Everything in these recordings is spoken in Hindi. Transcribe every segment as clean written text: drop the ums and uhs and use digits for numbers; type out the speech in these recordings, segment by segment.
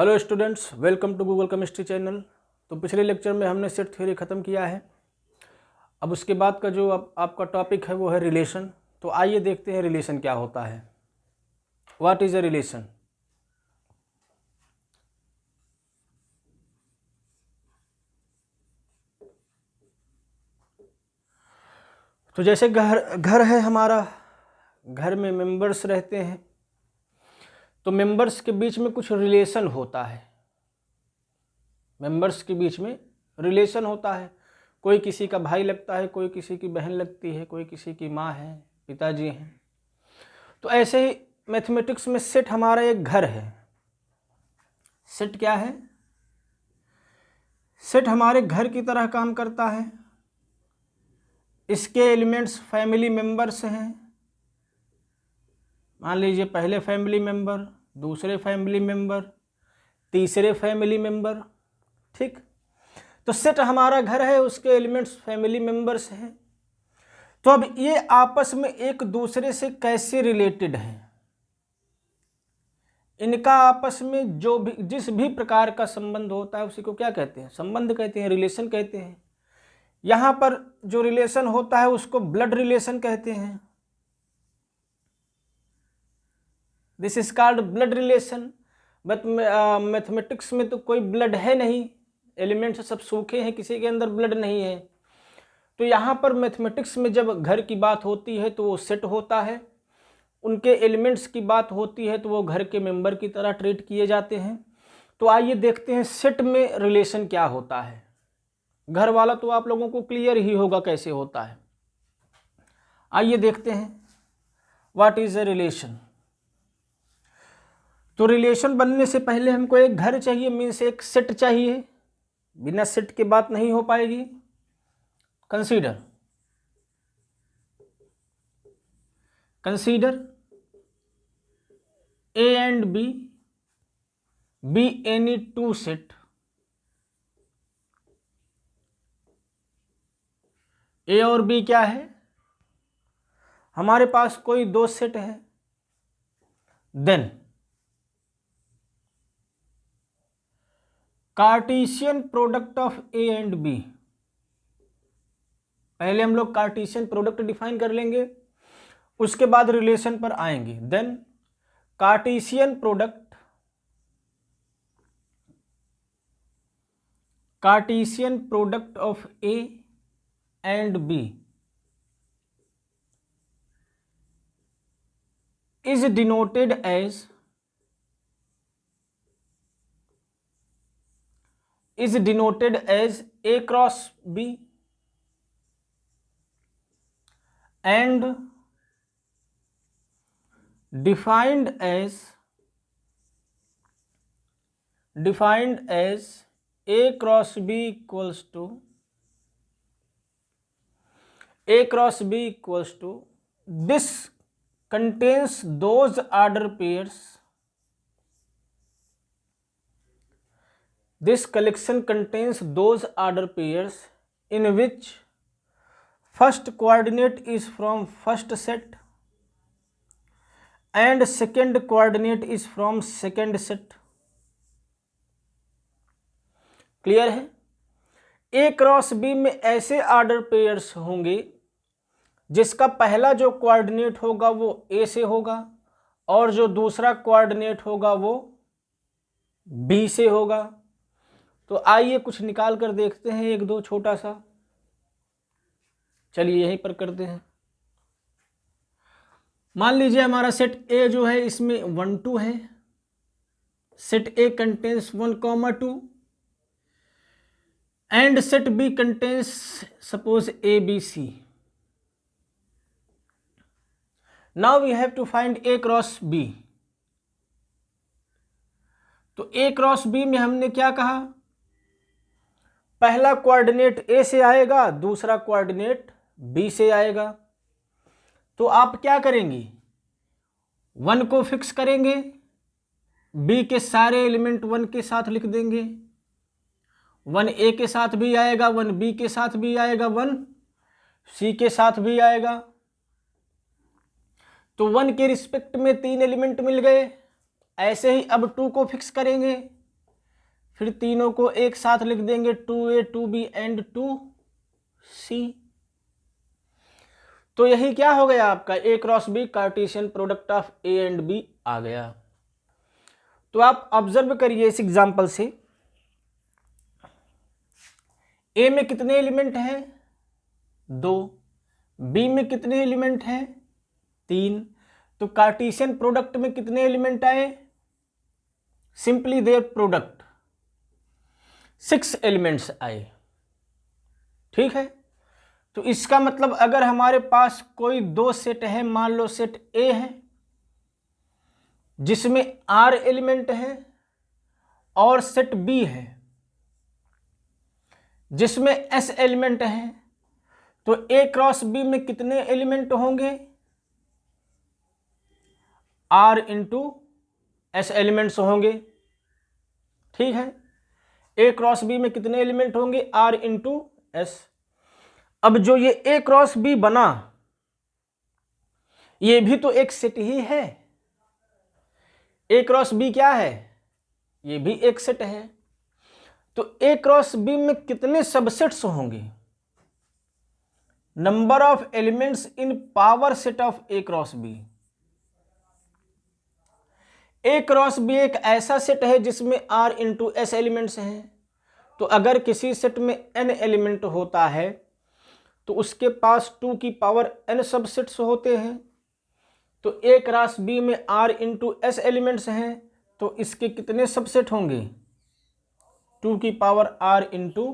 Hello students, welcome to Google chemistry channel. तो पिछले लेक्चर में हमने सेट थ्योरी ख़त्म किया है। अब उसके बाद का जो आपका टॉपिक है वो है रिलेशन। तो आइए देखते हैं रिलेशन क्या होता है। What is a relation. तो जैसे घर है हमारा, घर में मेंबर्स रहते हैं, तो मेंबर्स के बीच में कुछ रिलेशन होता है। मेंबर्स के बीच में रिलेशन होता है। कोई किसी का भाई लगता है, कोई किसी की बहन लगती है, कोई किसी की माँ है, पिताजी हैं। तो ऐसे ही मैथमेटिक्स में सेट हमारा एक घर है। सेट क्या है? सेट हमारे घर की तरह काम करता है। इसके एलिमेंट्स फैमिली मेंबर्स हैं। मान लीजिए पहले फैमिली मेंबर, दूसरे फैमिली मेंबर, तीसरे फैमिली मेंबर। ठीक। तो सेट हमारा घर है, उसके एलिमेंट्स फैमिली मेंबर्स हैं। तो अब ये आपस में एक दूसरे से कैसे रिलेटेड हैं? इनका आपस में जो भी जिस भी प्रकार का संबंध होता है उसी को क्या कहते हैं? संबंध कहते हैं, रिलेशन कहते हैं। यहाँ पर जो रिलेशन होता है उसको ब्लड रिलेशन कहते हैं। This is called blood relation. But mathematics में तो कोई ब्लड है नहीं, एलिमेंट्स सब सूखे हैं, किसी के अंदर ब्लड नहीं है। तो यहाँ पर मैथमेटिक्स में जब घर की बात होती है तो वो सेट होता है, उनके एलिमेंट्स की बात होती है तो वो घर के मेंबर की तरह ट्रीट किए जाते हैं। तो आइए देखते हैं सेट में रिलेशन क्या होता है। घर वाला तो आप लोगों को क्लियर ही होगा कैसे होता है। आइए देखते हैं व्हाट इज अ रिलेशन। तो रिलेशन बनने से पहले हमको एक घर चाहिए, मीन्स एक सेट चाहिए। बिना सेट के बात नहीं हो पाएगी। Consider A and B be any two set। A और B क्या है? हमारे पास कोई दो सेट है। Then Cartesian product of A and B। पहले हम लोग कार्टेशियन प्रोडक्ट डिफाइन कर लेंगे, उसके बाद रिलेशन पर आएंगे। Then Cartesian product of A and B is denoted as A cross B and defined as A cross B equals to this contains those order pairs, this collection contains those order pairs in which first coordinate is from first set and second coordinate is from second set। Clear है? A क्रॉस B में ऐसे ऑर्डर पेयर्स होंगे जिसका पहला जो कोऑर्डिनेट होगा वो A से होगा और जो दूसरा कोऑर्डिनेट होगा वो B से होगा। तो आइए कुछ निकाल कर देखते हैं, एक दो छोटा सा। चलिए यहीं पर करते हैं। मान लीजिए हमारा सेट A जो है इसमें 1 2 है। Set A contains 1, 2 and set B contains suppose A, B, C। Now we have to find A cross B। तो A क्रॉस B में हमने क्या कहा? पहला कोऑर्डिनेट A से आएगा, दूसरा कोऑर्डिनेट B से आएगा। तो आप क्या करेंगे? 1 को फिक्स करेंगे, B के सारे एलिमेंट 1 के साथ लिख देंगे। 1 A के साथ भी आएगा, 1 B के साथ भी आएगा, 1 C के साथ भी आएगा। तो 1 के रिस्पेक्ट में 3 एलिमेंट मिल गए। ऐसे ही अब 2 को फिक्स करेंगे, फिर तीनों को एक साथ लिख देंगे 2A 2B एंड 2C। तो यही क्या हो गया आपका A cross B Cartesian product of A and B आ गया। तो आप ऑब्जर्व करिए इस एग्जांपल से, A में कितने एलिमेंट हैं 2, B में कितने एलिमेंट हैं 3, तो कार्टेशियन प्रोडक्ट में कितने एलिमेंट आए, सिंपली देयर प्रोडक्ट 6 एलिमेंट्स आए। ठीक है, तो इसका मतलब अगर हमारे पास कोई दो सेट है, मान लो सेट A है जिसमें R एलिमेंट है और सेट B है जिसमें S एलिमेंट है, तो A क्रॉस B में कितने एलिमेंट होंगे, R इंटू S एलिमेंट्स होंगे। ठीक है, A क्रॉस B में कितने एलिमेंट होंगे, R इंटू S। अब जो ये A क्रॉस B बना ये भी तो एक सेट ही है, A क्रॉस B क्या है, ये भी एक सेट है। तो A क्रॉस B में कितने सबसेट्स होंगे, number of elements in power set of A cross B। A cross B एक ऐसा सेट है जिसमें R इंटू S एलिमेंट्स हैं, तो अगर किसी सेट में n एलिमेंट होता है तो उसके पास 2 की पावर n सबसेट्स होते हैं। तो A क्रॉस B में R इंटू S एलिमेंट्स हैं, तो इसके कितने सबसेट होंगे, 2 की power R into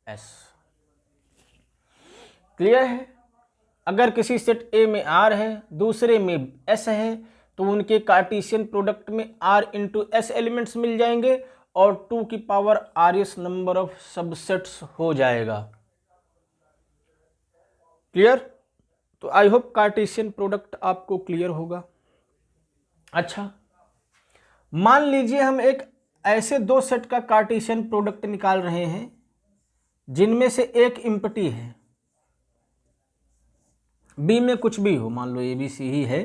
S। Clear है, अगर किसी सेट A में R है दूसरे में S है तो उनके कार्टेशियन प्रोडक्ट में R इंटू S एलिमेंट्स मिल जाएंगे और 2 की power RS number of subsets हो जाएगा। क्लियर, तो आई होप कार्टेशियन प्रोडक्ट आपको क्लियर होगा। अच्छा, मान लीजिए हम एक ऐसे दो सेट का कार्टेशियन प्रोडक्ट निकाल रहे हैं जिनमें से एक इम्पटी है, B में कुछ भी हो, मान लो ABC ही है,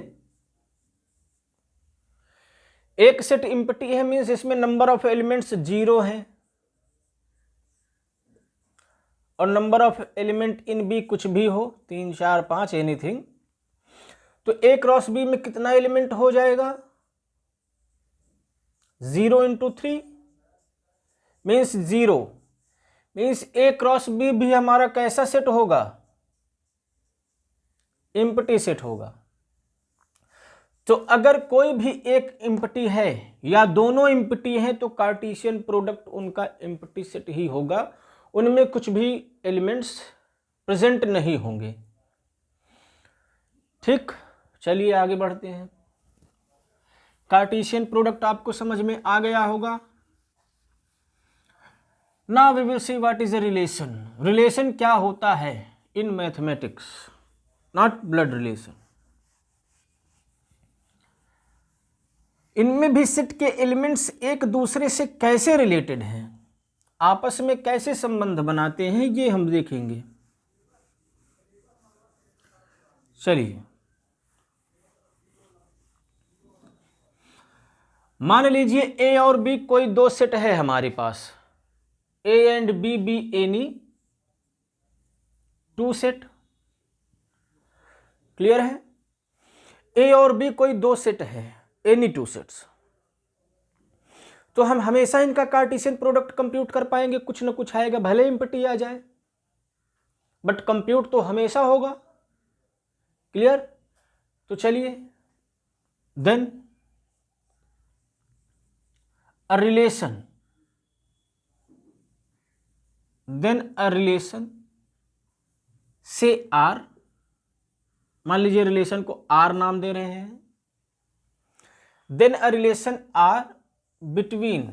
एक सेट इम्पटी है मीन्स इसमें नंबर ऑफ एलिमेंट्स 0 है और number of element in B कुछ भी हो, 3 4 5 एनीथिंग, तो A क्रॉस B में कितना एलिमेंट हो जाएगा, 0 into 3 means 0, means A cross B भी हमारा कैसा सेट होगा, इम्पटी सेट होगा। तो अगर कोई भी एक इम्पटी है या दोनों इम्पटी हैं तो कार्टेशियन प्रोडक्ट उनका इम्पटी सेट ही होगा, उनमें कुछ भी एलिमेंट्स प्रेजेंट नहीं होंगे। ठीक, चलिए आगे बढ़ते हैं। कार्टेशियन प्रोडक्ट आपको समझ में आ गया होगा। Now we will see what is a relation. Relation क्या होता है in mathematics, not blood relation. इनमें भी सेट के एलिमेंट्स एक दूसरे से कैसे रिलेटेड हैं, आपस में कैसे संबंध बनाते हैं, ये हम देखेंगे। चलिए, मान लीजिए A और B कोई दो सेट है हमारे पास, A and B be any 2 set. Clear है, A और B कोई दो सेट है, एनी 2 सेट्स, तो हम हमेशा इनका कार्टेशियन प्रोडक्ट कंप्यूट कर पाएंगे, कुछ ना कुछ आएगा, भले इम्पटी आ जाए बट कंप्यूट तो हमेशा होगा। क्लियर, तो चलिए, देन अ रिलेशन, से R, मान लीजिए रिलेशन को R नाम दे रहे हैं, then a relation R between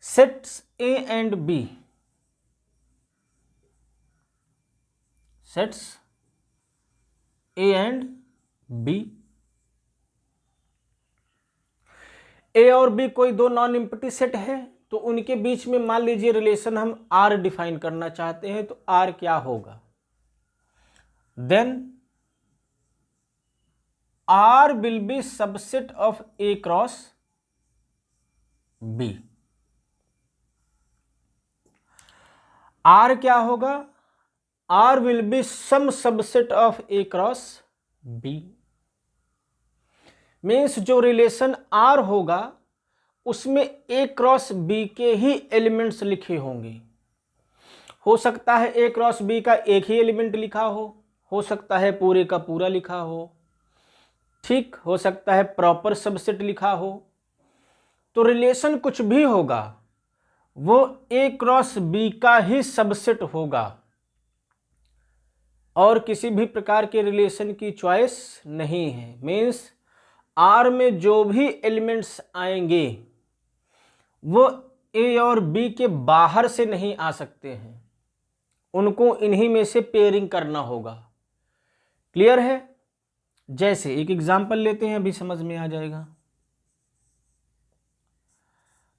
sets A and B, sets A and B। A और B कोई दो नॉन इम्पटी सेट है, तो उनके बीच में मान लीजिए रिलेशन हम R डिफाइन करना चाहते हैं, तो R क्या होगा, then R will be subset of A cross B. R क्या होगा? R will be some subset of A cross B. Means जो रिलेशन आर होगा उसमें ए क्रॉस बी के ही एलिमेंट्स लिखे होंगे। हो सकता है ए क्रॉस बी का एक ही एलिमेंट लिखा हो सकता है पूरे का पूरा लिखा हो, ठीक, हो सकता है प्रॉपर सबसेट लिखा हो। तो रिलेशन कुछ भी होगा वो ए क्रॉस बी का ही सबसेट होगा और किसी भी प्रकार के रिलेशन की चॉइस नहीं है। मीन्स आर में जो भी एलिमेंट्स आएंगे वो ए और बी के बाहर से नहीं आ सकते हैं, उनको इन्हीं में से पेयरिंग करना होगा। क्लियर है? जैसे एक एग्जांपल लेते हैं, अभी समझ में आ जाएगा।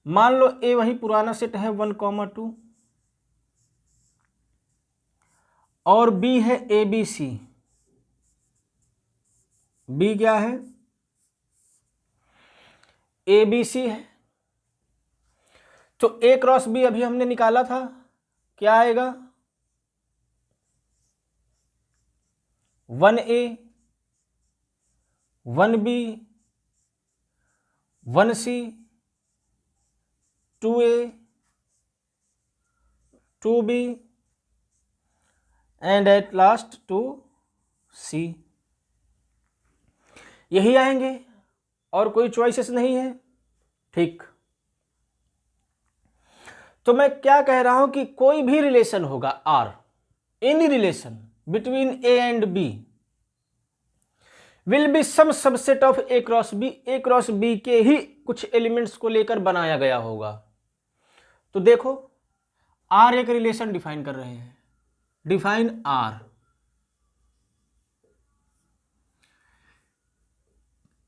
मान लो ए वही पुराना सेट है 1,2 और बी है ABC। बी क्या है? ABC है। तो ए क्रॉस बी अभी हमने निकाला था, क्या आएगा? 1A 1B 1C 2A 2B and at last 2C। यही आएंगे और कोई चॉइसेस नहीं है। ठीक, तो मैं क्या कह रहा हूं कि कोई भी रिलेशन होगा R, any relation between A and B will be some subset of A cross B. A cross B के ही कुछ एलिमेंट्स को लेकर बनाया गया होगा। तो देखो आर एक रिलेशन डिफाइन कर रहे हैं, डिफाइन आर।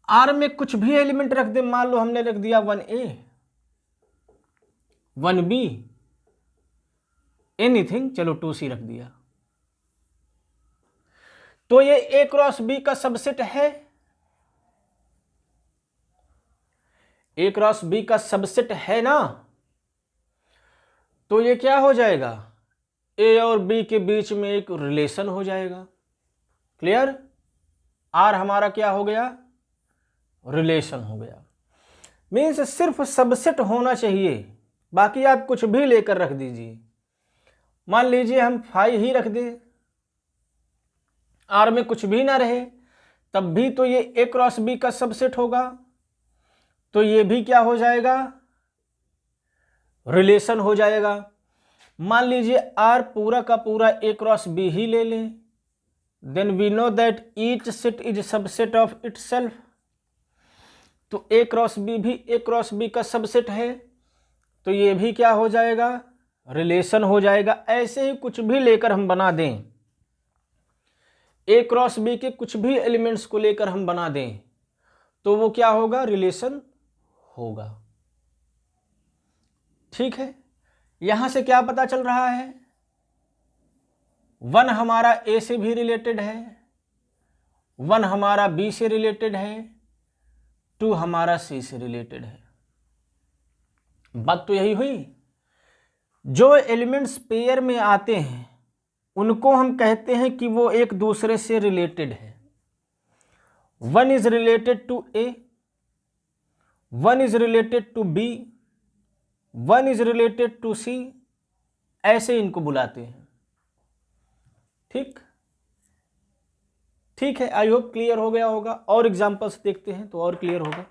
आर में कुछ भी एलिमेंट रख दे, मान लो हमने रख दिया 1A 1B एनीथिंग, चलो 2C रख दिया, तो ये ए क्रॉस बी का सबसेट है। ए क्रॉस बी का सबसेट है ना, तो ये क्या हो जाएगा? ए और बी के बीच में एक रिलेशन हो जाएगा। क्लियर? आर हमारा क्या हो गया? रिलेशन हो गया। मीन्स सिर्फ सबसेट होना चाहिए, बाकी आप कुछ भी लेकर रख दीजिए। मान लीजिए हम 5 ही रख दें, आर में कुछ भी ना रहे, तब भी तो ये ए क्रॉस बी का सबसेट होगा। तो ये भी क्या हो जाएगा? रिलेशन हो जाएगा। मान लीजिए आर पूरा का पूरा ए क्रॉस बी ही ले लें, then we know that each set is subset of itself. तो ए क्रॉस बी भी ए क्रॉस बी का सबसेट है, तो ये भी क्या हो जाएगा? रिलेशन हो जाएगा। ऐसे ही कुछ भी लेकर हम बना दें, ए क्रॉस बी के कुछ भी एलिमेंट्स को लेकर हम बना दें, तो वो क्या होगा? रिलेशन होगा। ठीक है, यहां से क्या पता चल रहा है? 1 हमारा ए से भी रिलेटेड है, 1 हमारा बी से रिलेटेड है, 2 हमारा सी से रिलेटेड है। बात तो यही हुई। जो एलिमेंट्स पेयर में आते हैं उनको हम कहते हैं कि वो एक दूसरे से रिलेटेड है। 1 is related to A, 1 is related to B, 1 is related to C, ऐसे इनको बुलाते हैं। ठीक, ठीक है, आई होप क्लियर हो गया होगा। और एग्जांपल्स देखते हैं तो और क्लियर होगा,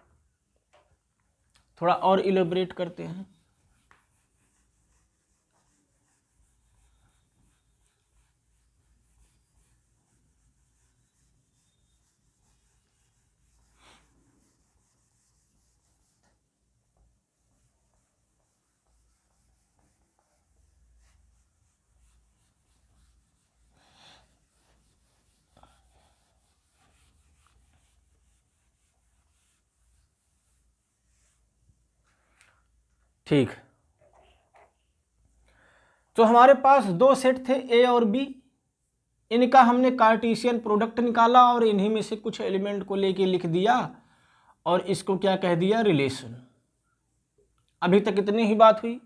थोड़ा और इलेबोरेट करते हैं। ठीक, तो हमारे पास 2 सेट थे ए और बी। इनका हमने कार्टेशियन प्रोडक्ट निकाला और इन्हीं में से कुछ एलिमेंट को लेके लिख दिया और इसको क्या कह दिया, रिलेशन। अभी तक इतनी ही बात हुई।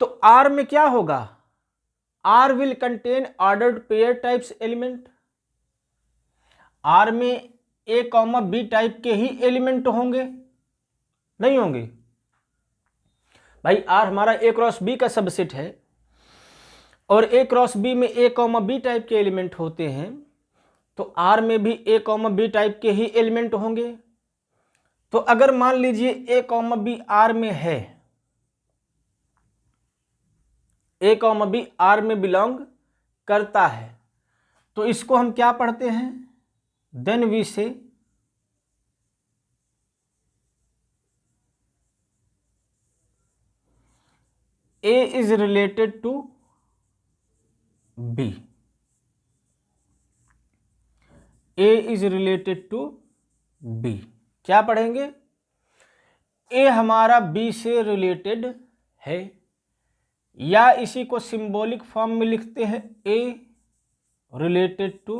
तो आर में क्या होगा, R will contain ordered pair types element. R में ए कॉमा बी टाइप के ही एलिमेंट होंगे, नहीं होंगे भाई। आर हमारा ए क्रॉस बी का सबसेट है और ए क्रॉस बी में ए कॉमा बी टाइप के एलिमेंट होते हैं, तो आर में भी ए कॉमा बी टाइप के ही एलिमेंट होंगे। तो अगर मान लीजिए ए कॉमा बी आर में है, ए कॉमा बी आर में बिलोंग करता है, तो इसको हम क्या पढ़ते हैं, then we say A is related to B, A is related to B. क्या पढ़ेंगे, ए हमारा बी से रिलेटेड है, या इसी को सिंबॉलिक फॉर्म में लिखते हैं A related to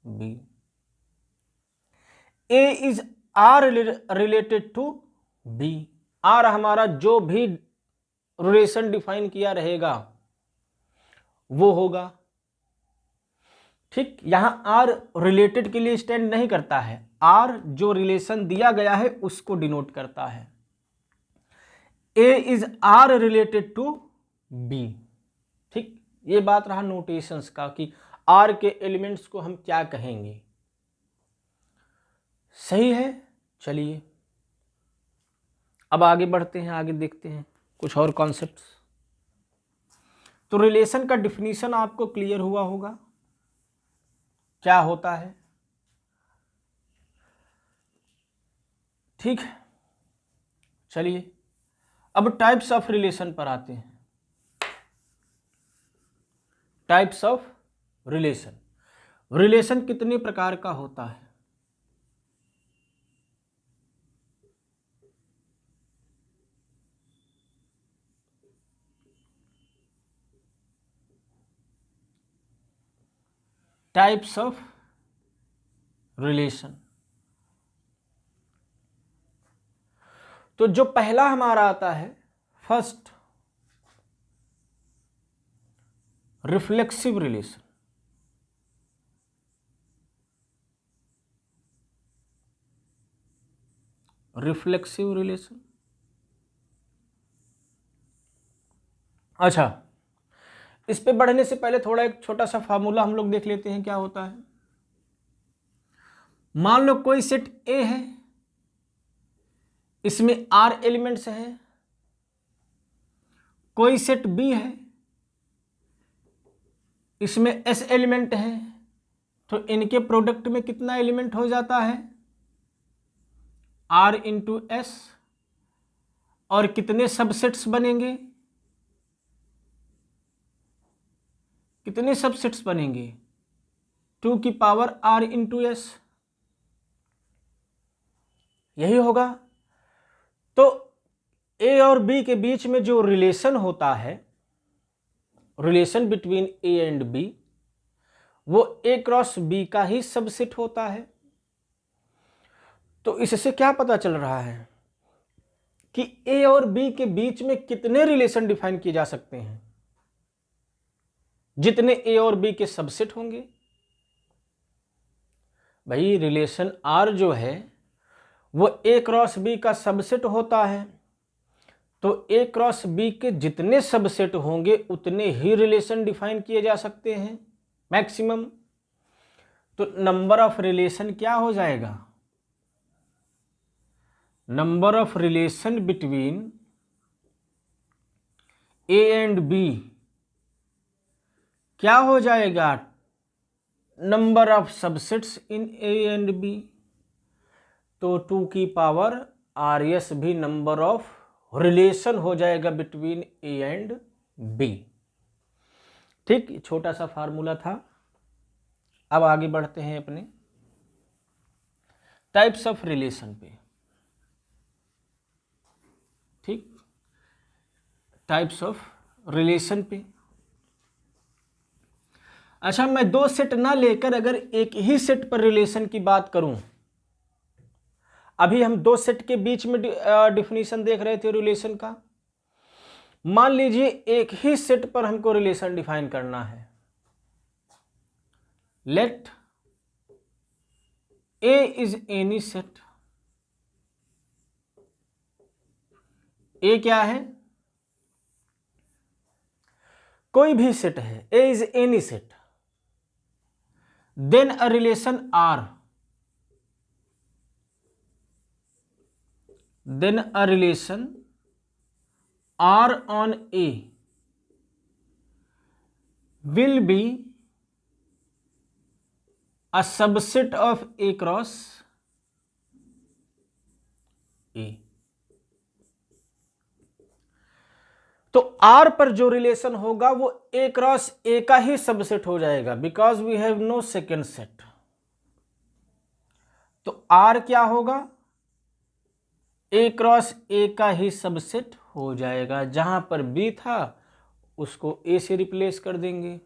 B. A is R related to B, R हमारा जो भी रिलेशन डिफाइन किया रहेगा वो होगा। ठीक, यहां आर रिलेटेड के लिए स्टैंड नहीं करता है, आर जो रिलेशन दिया गया है उसको डिनोट करता है। A is R related to B. ठीक, ये बात रहा नोटेशंस का कि आर के एलिमेंट्स को हम क्या कहेंगे। सही है, चलिए अब आगे बढ़ते हैं, आगे देखते हैं कुछ और कॉन्सेप्ट्स। तो रिलेशन का डिफिनीशन आपको क्लियर हुआ होगा, क्या होता है। ठीक है, चलिए अब टाइप्स ऑफ रिलेशन पर आते हैं। टाइप्स ऑफ रिलेशन, रिलेशन कितने प्रकार का होता है। टाइप्स ऑफ रिलेशन, तो जो पहला हमारा आता है, first reflexive relation. Reflexive relation, अच्छा इस पे बढ़ने से पहले थोड़ा एक छोटा सा फार्मूला हम लोग देख लेते हैं क्या होता है। मान लो कोई सेट ए है, इसमें आर एलिमेंट्स हैं, कोई सेट बी है, इसमें एस एलिमेंट है, तो इनके प्रोडक्ट में कितना एलिमेंट हो जाता है, आर इंटू एस, और कितने सबसेट्स बनेंगे, कितने सबसेट्स बनेंगे, 2 की पावर आर इंटू एस, यही होगा। तो ए और बी के बीच में जो रिलेशन होता है, relation between A and B, वो ए क्रॉस बी का ही सबसेट होता है। तो इससे क्या पता चल रहा है कि ए और बी के बीच में कितने रिलेशन डिफाइन किए जा सकते हैं, जितने ए और बी के सबसेट होंगे। भाई रिलेशन आर जो है वो ए क्रॉस बी का सबसेट होता है, तो ए क्रॉस बी के जितने सबसेट होंगे उतने ही रिलेशन डिफाइन किए जा सकते हैं मैक्सिमम। तो नंबर ऑफ रिलेशन क्या हो जाएगा, number of relation between A and B क्या हो जाएगा, number of subsets in A and B. तो 2 की पावर आर एस भी नंबर ऑफ रिलेशन हो जाएगा बिटवीन ए एंड बी। ठीक, छोटा सा फार्मूला था। अब आगे बढ़ते हैं अपने टाइप्स ऑफ रिलेशन पे। ठीक, टाइप्स ऑफ रिलेशन पे अच्छा, मैं दो सेट ना लेकर अगर एक ही सेट पर रिलेशन की बात करूं, अभी हम दो सेट के बीच में डिफिनीशन देख रहे थे रिलेशन का। मान लीजिए एक ही सेट पर हमको रिलेशन डिफाइन करना है। Let A is any set. A क्या है? कोई भी सेट है, A is any set. Then a relation R, then a relation R on A will be a subset of A cross A। तो R पर जो रिलेशन होगा वो A क्रॉस A का ही सबसेट हो जाएगा, because we have no second set. तो R क्या होगा? A क्रॉस A का ही सबसेट हो जाएगा। जहां पर B था उसको A से रिप्लेस कर देंगे,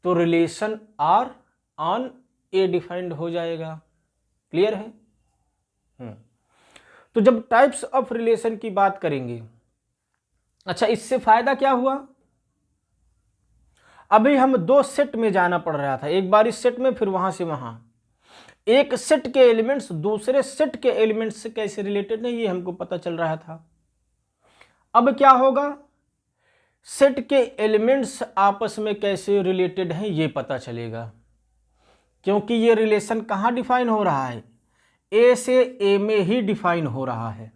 तो relation R on A defined हो जाएगा। क्लियर है? तो जब टाइप्स ऑफ रिलेशन की बात करेंगे, अच्छा इससे फायदा क्या हुआ? अभी हम दो सेट में जाना पड़ रहा था, एक बार इस सेट में फिर वहां से वहां। एक सेट के एलिमेंट्स दूसरे सेट के एलिमेंट्स से कैसे रिलेटेड है ये हमको पता चल रहा था। अब क्या होगा? सेट के एलिमेंट्स आपस में कैसे रिलेटेड हैं ये पता चलेगा, क्योंकि ये रिलेशन कहां डिफाइन हो रहा है? ए से ए में ही डिफाइन हो रहा है।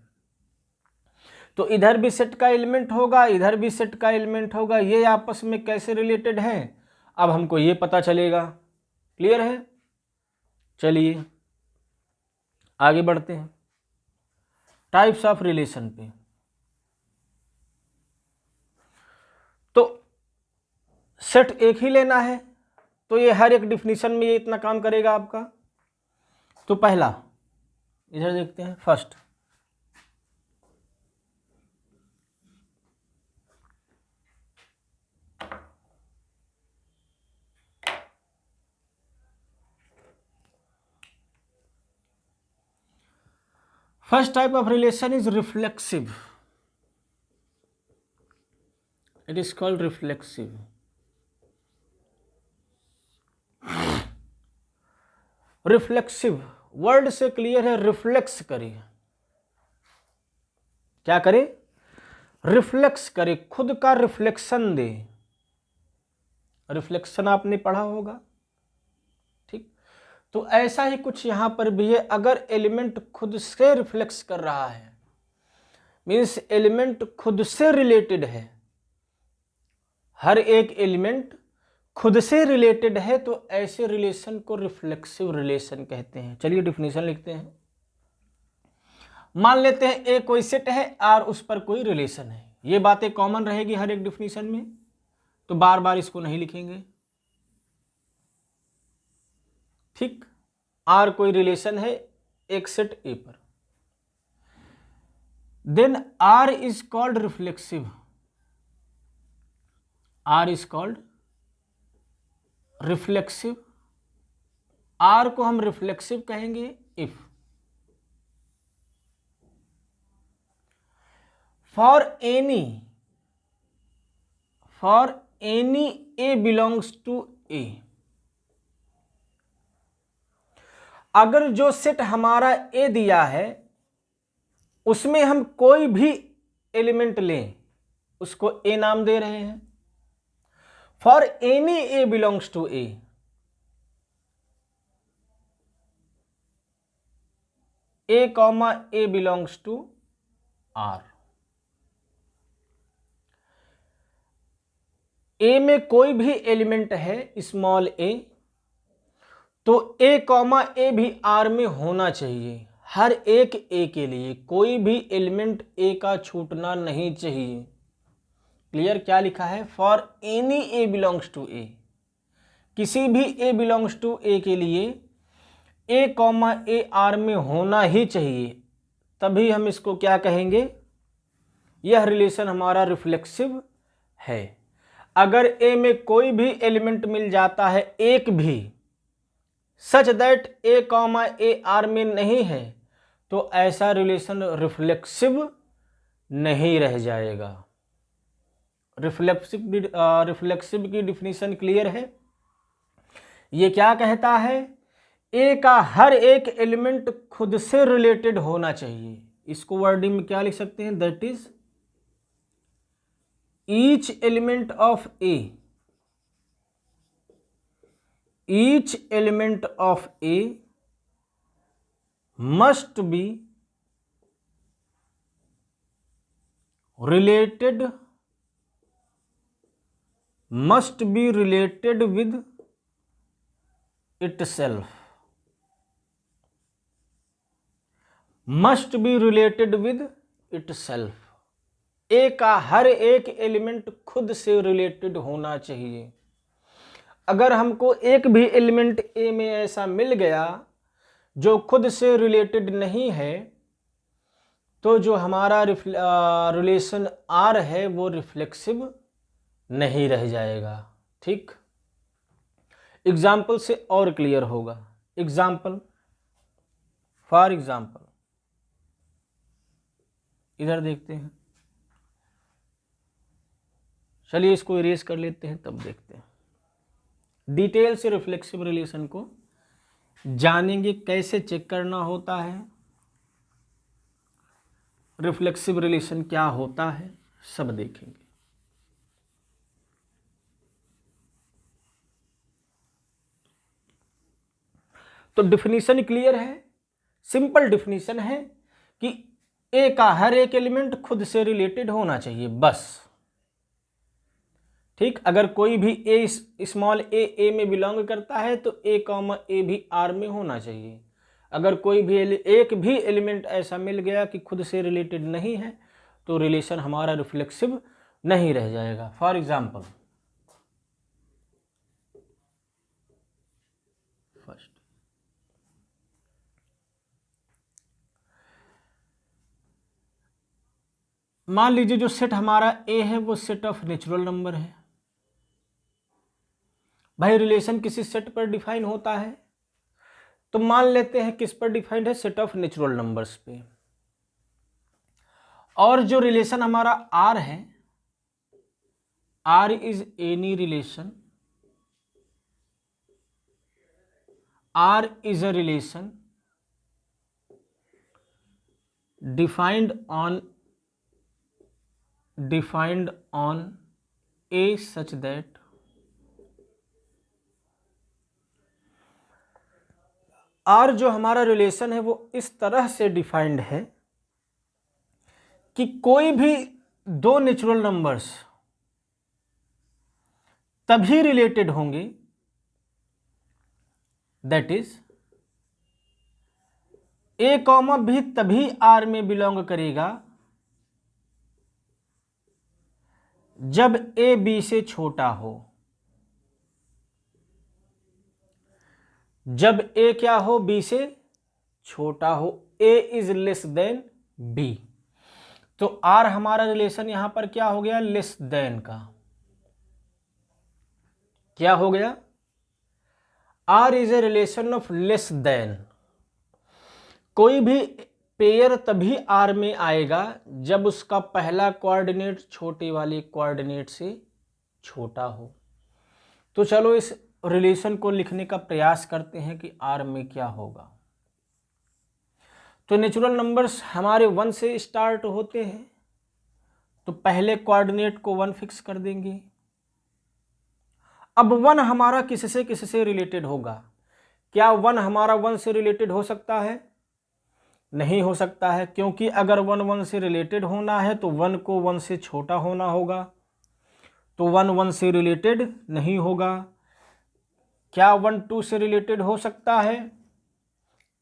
तो इधर भी सेट का एलिमेंट होगा, इधर भी सेट का एलिमेंट होगा, ये आपस में कैसे रिलेटेड हैं अब हमको ये पता चलेगा। क्लियर है? चलिए आगे बढ़ते हैं टाइप्स ऑफ रिलेशन पे। तो सेट एक ही लेना है, तो ये हर एक डिफिनीशन में ये इतना काम करेगा आपका। तो पहला इधर देखते हैं, first first type of relation is reflexive. It is called reflexive. Reflexive word से क्लियर है, रिफ्लेक्स करे। क्या करे? रिफ्लेक्स करे, खुद का रिफ्लेक्शन दे। रिफ्लेक्शन आपने पढ़ा होगा, ठीक? तो ऐसा ही कुछ यहां पर भी है। अगर एलिमेंट खुद से रिफ्लेक्स कर रहा है, मीन्स एलिमेंट खुद से रिलेटेड है, हर एक एलिमेंट खुद से रिलेटेड है, तो ऐसे रिलेशन को रिफ्लेक्सिव रिलेशन कहते हैं। चलिए डिफिनेशन लिखते हैं। मान लेते हैं ए कोई सेट है, आर उस पर कोई रिलेशन है। ये बातें कॉमन रहेगी हर एक डिफिनेशन में, तो बार बार इसको नहीं लिखेंगे, ठीक? आर कोई रिलेशन है एक सेट ए पर, then R is called reflexive. R is called reflexive. R को हम रिफ्लेक्सिव कहेंगे if for any A belongs to A. अगर जो सेट हमारा ए दिया है उसमें हम कोई भी एलिमेंट लें, उसको ए नाम दे रहे हैं। For any A belongs to A, A comma A belongs to R. A में कोई भी एलिमेंट है स्मॉल ए, तो ए कॉमा ए भी आर में होना चाहिए। हर एक ए के लिए कोई भी एलिमेंट ए का छूटना नहीं चाहिए। क्लियर? क्या लिखा है? For any A belongs to A, किसी भी ए बिलोंग्स टू ए के लिए ए कॉमा ए आर में होना ही चाहिए, तभी हम इसको क्या कहेंगे? यह रिलेशन हमारा रिफ्लेक्सिव है। अगर ए में कोई भी एलिमेंट मिल जाता है, एक भी, such that A comma A R में नहीं है, तो ऐसा रिलेशन रिफ्लेक्सिव नहीं रह जाएगा। रिफ्लेक्सिव की डिफिनीशन क्लियर है। ये क्या कहता है, ए का हर एक एलिमेंट खुद से रिलेटेड होना चाहिए। इसको वर्डिंग में क्या लिख सकते हैं, that is each element of A, each element of A must be related with itself, must be related with itself। ए का हर एक एलिमेंट खुद से रिलेटेड होना चाहिए। अगर हमको एक भी एलिमेंट ए में ऐसा मिल गया जो खुद से रिलेटेड नहीं है, तो जो हमारा रिलेशन आर है वो रिफ्लेक्सिव नहीं रह जाएगा। ठीक, एग्जाम्पल से और क्लियर होगा। एग्जाम्पल, फॉर एग्जाम्पल इधर देखते हैं, चलिए इसको इरेज कर लेते हैं, तब देखते हैं। डिटेल से रिफ्लेक्सिव रिलेशन को जानेंगे, कैसे चेक करना होता है, रिफ्लेक्सिव रिलेशन क्या होता है, सब देखेंगे। तो डिफिनीशन क्लियर है, सिंपल डिफिनीशन है कि ए का हर एक एलिमेंट खुद से रिलेटेड होना चाहिए, बस। ठीक, अगर कोई भी ए स्मॉल ए में बिलोंग करता है तो ए कॉमा ए भी आर में होना चाहिए। अगर कोई भी एक भी एलिमेंट ऐसा मिल गया कि खुद से रिलेटेड नहीं है, तो रिलेशन हमारा रिफ्लेक्सिव नहीं रह जाएगा। फॉर एग्जाम्पल, फर्स्ट मान लीजिए जो सेट हमारा ए है वो सेट ऑफ नेचुरल नंबर है। भाई रिलेशन किसी सेट पर डिफाइन होता है, तो मान लेते हैं किस पर डिफाइंड है, सेट ऑफ नेचुरल नंबर्स पे। और जो रिलेशन हमारा आर है, R is any relation, R is a relation defined on A such that R जो हमारा रिलेशन है वो इस तरह से डिफाइंड है कि कोई भी दो नेचुरल नंबर्स तभी रिलेटेड होंगे, दैट इज ए कॉमा भी तभी आर में बिलोंग करेगा जब ए बी से छोटा हो। जब ए क्या हो, बी से छोटा हो, ए इज लेस देन बी। तो आर हमारा रिलेशन यहां पर क्या हो गया, लेस देन का। क्या हो गया, R is a relation of less than. कोई भी पेयर तभी आर में आएगा जब उसका पहला कोऑर्डिनेट छोटे वाले कोऑर्डिनेट से छोटा हो। तो चलो इस रिलेशन को लिखने का प्रयास करते हैं कि आर में क्या होगा। तो नेचुरल नंबर्स हमारे 1 से स्टार्ट होते हैं, तो पहले कोऑर्डिनेट को 1 फिक्स कर देंगे। अब 1 हमारा किससे रिलेटेड होगा? क्या 1 हमारा 1 से रिलेटेड हो सकता है? नहीं हो सकता है, क्योंकि अगर 1 1 से रिलेटेड होना है तो 1 को 1 से छोटा होना होगा, तो 1 1 से रिलेटेड नहीं होगा। क्या 1 2 से रिलेटेड हो सकता है?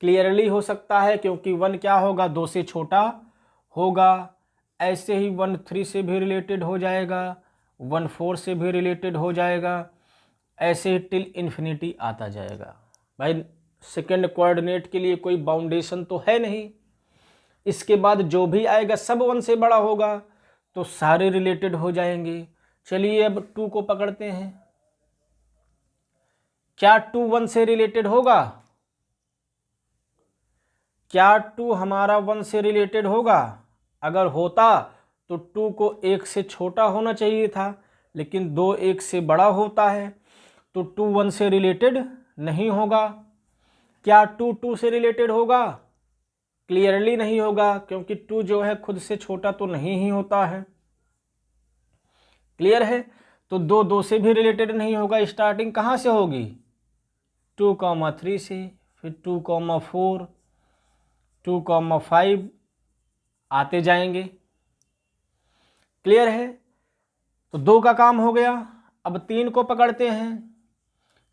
क्लियरली हो सकता है, क्योंकि 1 क्या होगा, 2 से छोटा होगा। ऐसे ही 1 3 से भी रिलेटेड हो जाएगा, 1 4 से भी रिलेटेड हो जाएगा, ऐसे ही टिल इन्फिनिटी आता जाएगा। भाई सेकेंड कोऑर्डिनेट के लिए कोई बाउंडेशन तो है नहीं, इसके बाद जो भी आएगा सब 1 से बड़ा होगा, तो सारे रिलेटेड हो जाएंगे। चलिए अब 2 को पकड़ते हैं। क्या 2 1 से रिलेटेड होगा? क्या 2 हमारा 1 से रिलेटेड होगा? अगर होता तो 2 को 1 से छोटा होना चाहिए था, लेकिन 2 1 से बड़ा होता है, तो 2 1 से रिलेटेड नहीं होगा। क्या 2 2 से रिलेटेड होगा? क्लियरली नहीं होगा, क्योंकि 2 जो है खुद से छोटा तो नहीं ही होता है। क्लियर है? तो 2 2 से भी रिलेटेड नहीं होगा। स्टार्टिंग कहाँ से होगी? 2,3 से, फिर 2,4, 2,5 आते जाएंगे। क्लियर है? तो 2 का काम हो गया। अब 3 को पकड़ते हैं।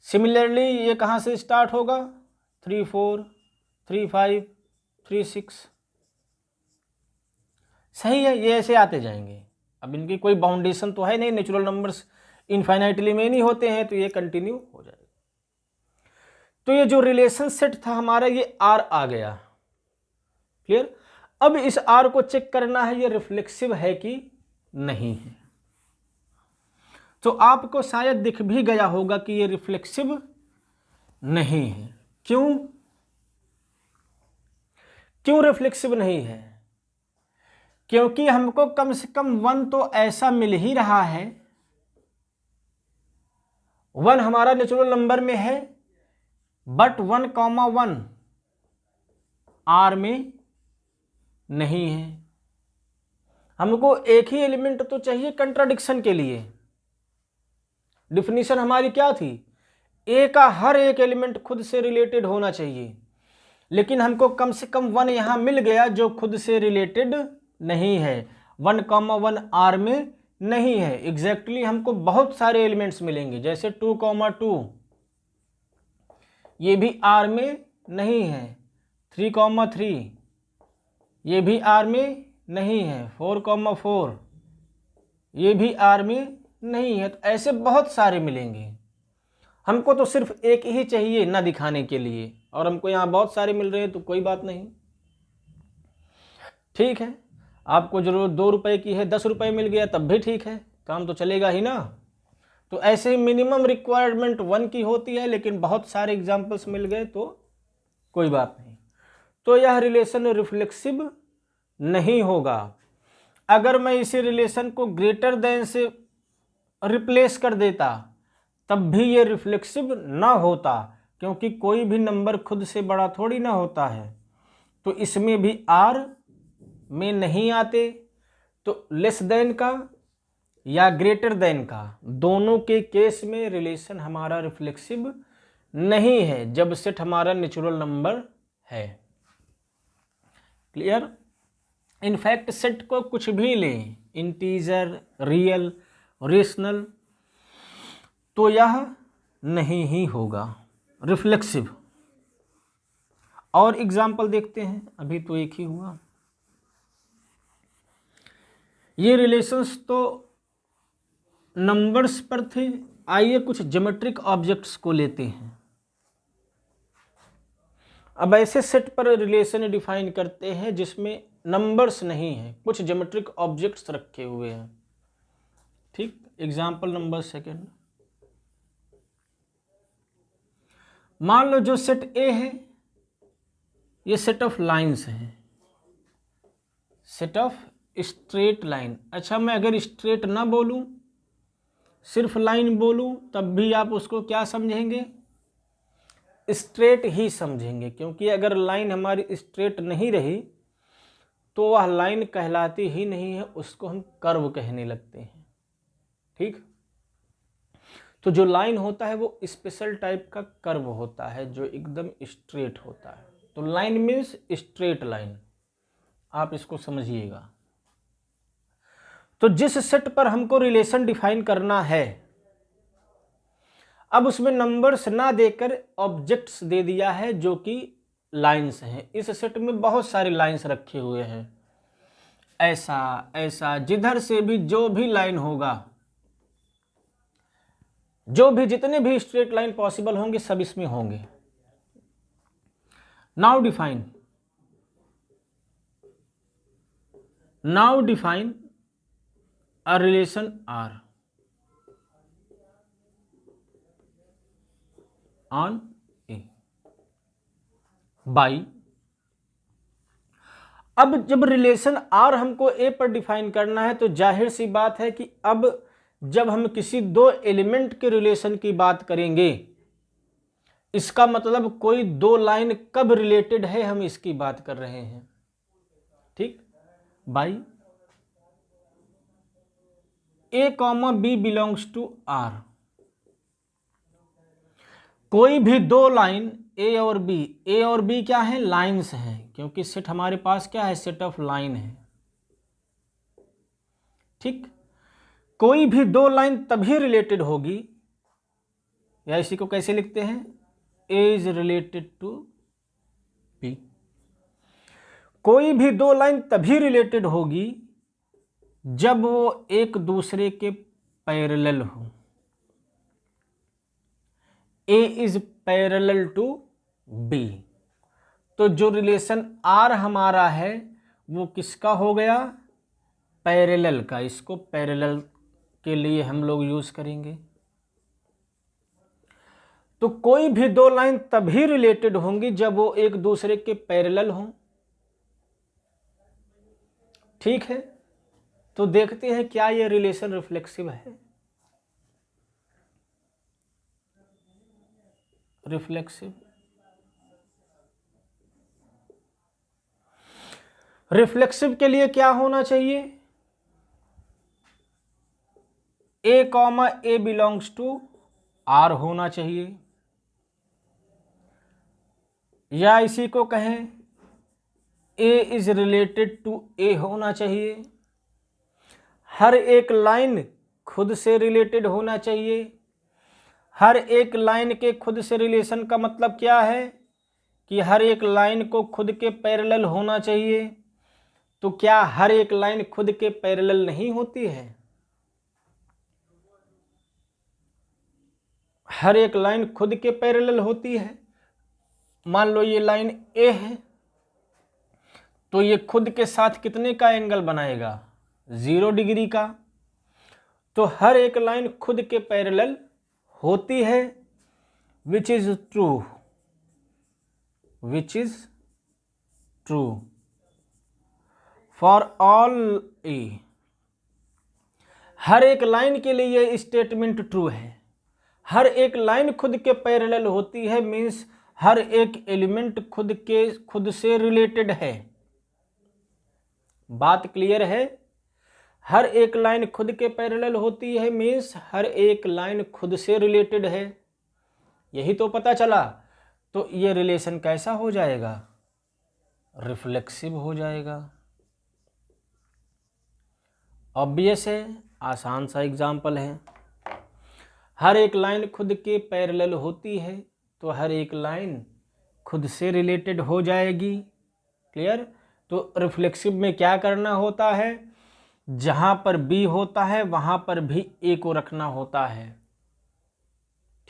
सिमिलरली ये कहाँ से स्टार्ट होगा? 3 4, 3 5, 3 6। सही है, ये ऐसे आते जाएंगे। अब इनकी कोई बाउंडेशन तो है नहीं, नेचुरल नंबर्स इनफाइनाइटली में नहीं होते हैं, तो ये कंटिन्यू हो जाएगा। तो ये जो रिलेशन सेट था हमारा, ये आर आ गया। क्लियर? अब इस आर को चेक करना है ये रिफ्लेक्सिव है कि नहीं है। तो आपको शायद दिख भी गया होगा कि ये रिफ्लेक्सिव नहीं है। क्यों? क्यों रिफ्लेक्सिव नहीं है? क्योंकि हमको कम से कम 1 तो ऐसा मिल ही रहा है। 1 हमारा नेचुरल नंबर में है, बट 1,1 आर में नहीं है। हमको एक ही एलिमेंट तो चाहिए कंट्राडिक्शन के लिए। डिफिनीशन हमारी क्या थी? ए का हर एक एलिमेंट खुद से रिलेटेड होना चाहिए, लेकिन हमको कम से कम 1 यहां मिल गया जो खुद से रिलेटेड नहीं है। 1,1 आर में नहीं है। एग्जैक्टली हमको बहुत सारे एलिमेंट्स मिलेंगे, जैसे 2,2 ये भी आर में नहीं है। 3,3 ये भी आर में नहीं है। 4,4 ये भी आर में नहीं है। तो ऐसे बहुत सारे मिलेंगे। हमको तो सिर्फ एक ही चाहिए ना दिखाने के लिए, और हमको यहाँ बहुत सारे मिल रहे हैं, तो कोई बात नहीं। ठीक है, आपको जरूरत 2 रुपए की है, 10 रुपए मिल गया तब भी ठीक है, काम तो चलेगा ही ना। तो ऐसे मिनिमम रिक्वायरमेंट 1 की होती है, लेकिन बहुत सारे एग्जाम्पल्स मिल गए तो कोई बात नहीं। तो यह रिलेशन रिफ्लेक्सिव नहीं होगा। अगर मैं इसी रिलेशन को ग्रेटर देन से रिप्लेस कर देता तब भी ये रिफ्लेक्सिव ना होता, क्योंकि कोई भी नंबर खुद से बड़ा थोड़ी ना होता है। तो इसमें भी आर में नहीं आते। तो लेस देन का या ग्रेटर देन का, दोनों के केस में रिलेशन हमारा रिफ्लेक्सिव नहीं है, जब सेट हमारा नेचुरल नंबर है। क्लियर? इनफैक्ट सेट को कुछ भी लें, इंटीजर, रियल, रेशनल, तो यह नहीं ही होगा रिफ्लेक्सिव। और एग्जाम्पल देखते हैं, अभी तो एक ही हुआ। ये रिलेशंस तो नंबर्स पर थे। आइए कुछ ज्योमेट्रिक ऑब्जेक्ट्स को लेते हैं। अब ऐसे सेट पर रिलेशन डिफाइन करते हैं जिसमें नंबर्स नहीं है, कुछ ज्योमेट्रिक ऑब्जेक्ट्स रखे हुए हैं। ठीक, एग्जाम्पल नंबर 2। मान लो जो सेट ए है ये सेट ऑफ लाइंस है, सेट ऑफ स्ट्रेट लाइन। अच्छा, मैं अगर स्ट्रेट ना बोलूं, सिर्फ लाइन बोलूं, तब भी आप उसको क्या समझेंगे? स्ट्रेट ही समझेंगे, क्योंकि अगर लाइन हमारी स्ट्रेट नहीं रही तो वह लाइन कहलाती ही नहीं है, उसको हम कर्व कहने लगते हैं। ठीक, तो जो लाइन होता है वो स्पेशल टाइप का कर्व होता है जो एकदम स्ट्रेट होता है। तो लाइन मीन्स स्ट्रेट लाइन, आप इसको समझिएगा। तो जिस सेट पर हमको रिलेशन डिफाइन करना है, अब उसमें नंबर्स ना देकर ऑब्जेक्ट्स दे दिया है जो कि लाइंस हैं। इस सेट में बहुत सारे लाइंस रखे हुए हैं, ऐसा ऐसा, जिधर से भी जो भी लाइन होगा, जो भी जितने भी स्ट्रेट लाइन पॉसिबल होंगे सब इसमें होंगे। Now define a relation R. On A by. अब जब रिलेशन आर हमको ए पर डिफाइन करना है तो जाहिर सी बात है कि अब जब हम किसी दो एलिमेंट के रिलेशन की बात करेंगे, इसका मतलब कोई दो लाइन कब रिलेटेड है हम इसकी बात कर रहे हैं। ठीक, by A comma B belongs to R. कोई भी दो लाइन ए और बी क्या है, लाइंस हैं, क्योंकि सेट हमारे पास क्या है, सेट ऑफ लाइन है। ठीक, कोई भी दो लाइन तभी रिलेटेड होगी, या इसी को कैसे लिखते हैं, ए इज रिलेटेड टू बी। कोई भी दो लाइन तभी रिलेटेड होगी जब वो एक दूसरे के पैरेलल हो। ए इज पैरेलल टू बी। तो जो रिलेशन आर हमारा है वो किसका हो गया, पैरेलल का। इसको पैरेलल के लिए हम लोग यूज करेंगे। तो कोई भी दो लाइन तभी रिलेटेड होंगी जब वो एक दूसरे के पैरेलल हों। ठीक है, तो देखते हैं क्या ये रिलेशन रिफ्लेक्सिव है। रिफ्लेक्सिव, रिफ्लेक्सिव के लिए क्या होना चाहिए, A comma A belongs to R होना चाहिए, या इसी को कहें A is related to A होना चाहिए। हर एक लाइन खुद से रिलेटेड होना चाहिए। हर एक लाइन के खुद से रिलेशन का मतलब क्या है कि हर एक लाइन को खुद के पैरेलल होना चाहिए। तो क्या हर एक लाइन खुद के पैरेलल नहीं होती है, हर एक लाइन खुद के पैरेलल होती है। मान लो ये लाइन ए है, तो ये खुद के साथ कितने का एंगल बनाएगा, 0 डिग्री का। तो हर एक लाइन खुद के पैरेलल होती है, which is true, which is true for all A. हर एक लाइन के लिए यह स्टेटमेंट ट्रू है। हर एक लाइन खुद के पैरेलल होती है, मीन्स हर एक एलिमेंट खुद से रिलेटेड है। बात क्लियर है, हर एक लाइन खुद के पैरेलल होती है, मीन्स हर एक लाइन खुद से रिलेटेड है। यही तो पता चला। तो ये रिलेशन कैसा हो जाएगा, रिफ्लेक्सिव हो जाएगा। ऑब्वियस है, आसान सा एग्जाम्पल है। हर एक लाइन खुद के पैरेलल होती है, तो हर एक लाइन खुद से रिलेटेड हो जाएगी। क्लियर। तो रिफ्लेक्सिव में क्या करना होता है, जहां पर बी होता है वहां पर भी ए को रखना होता है।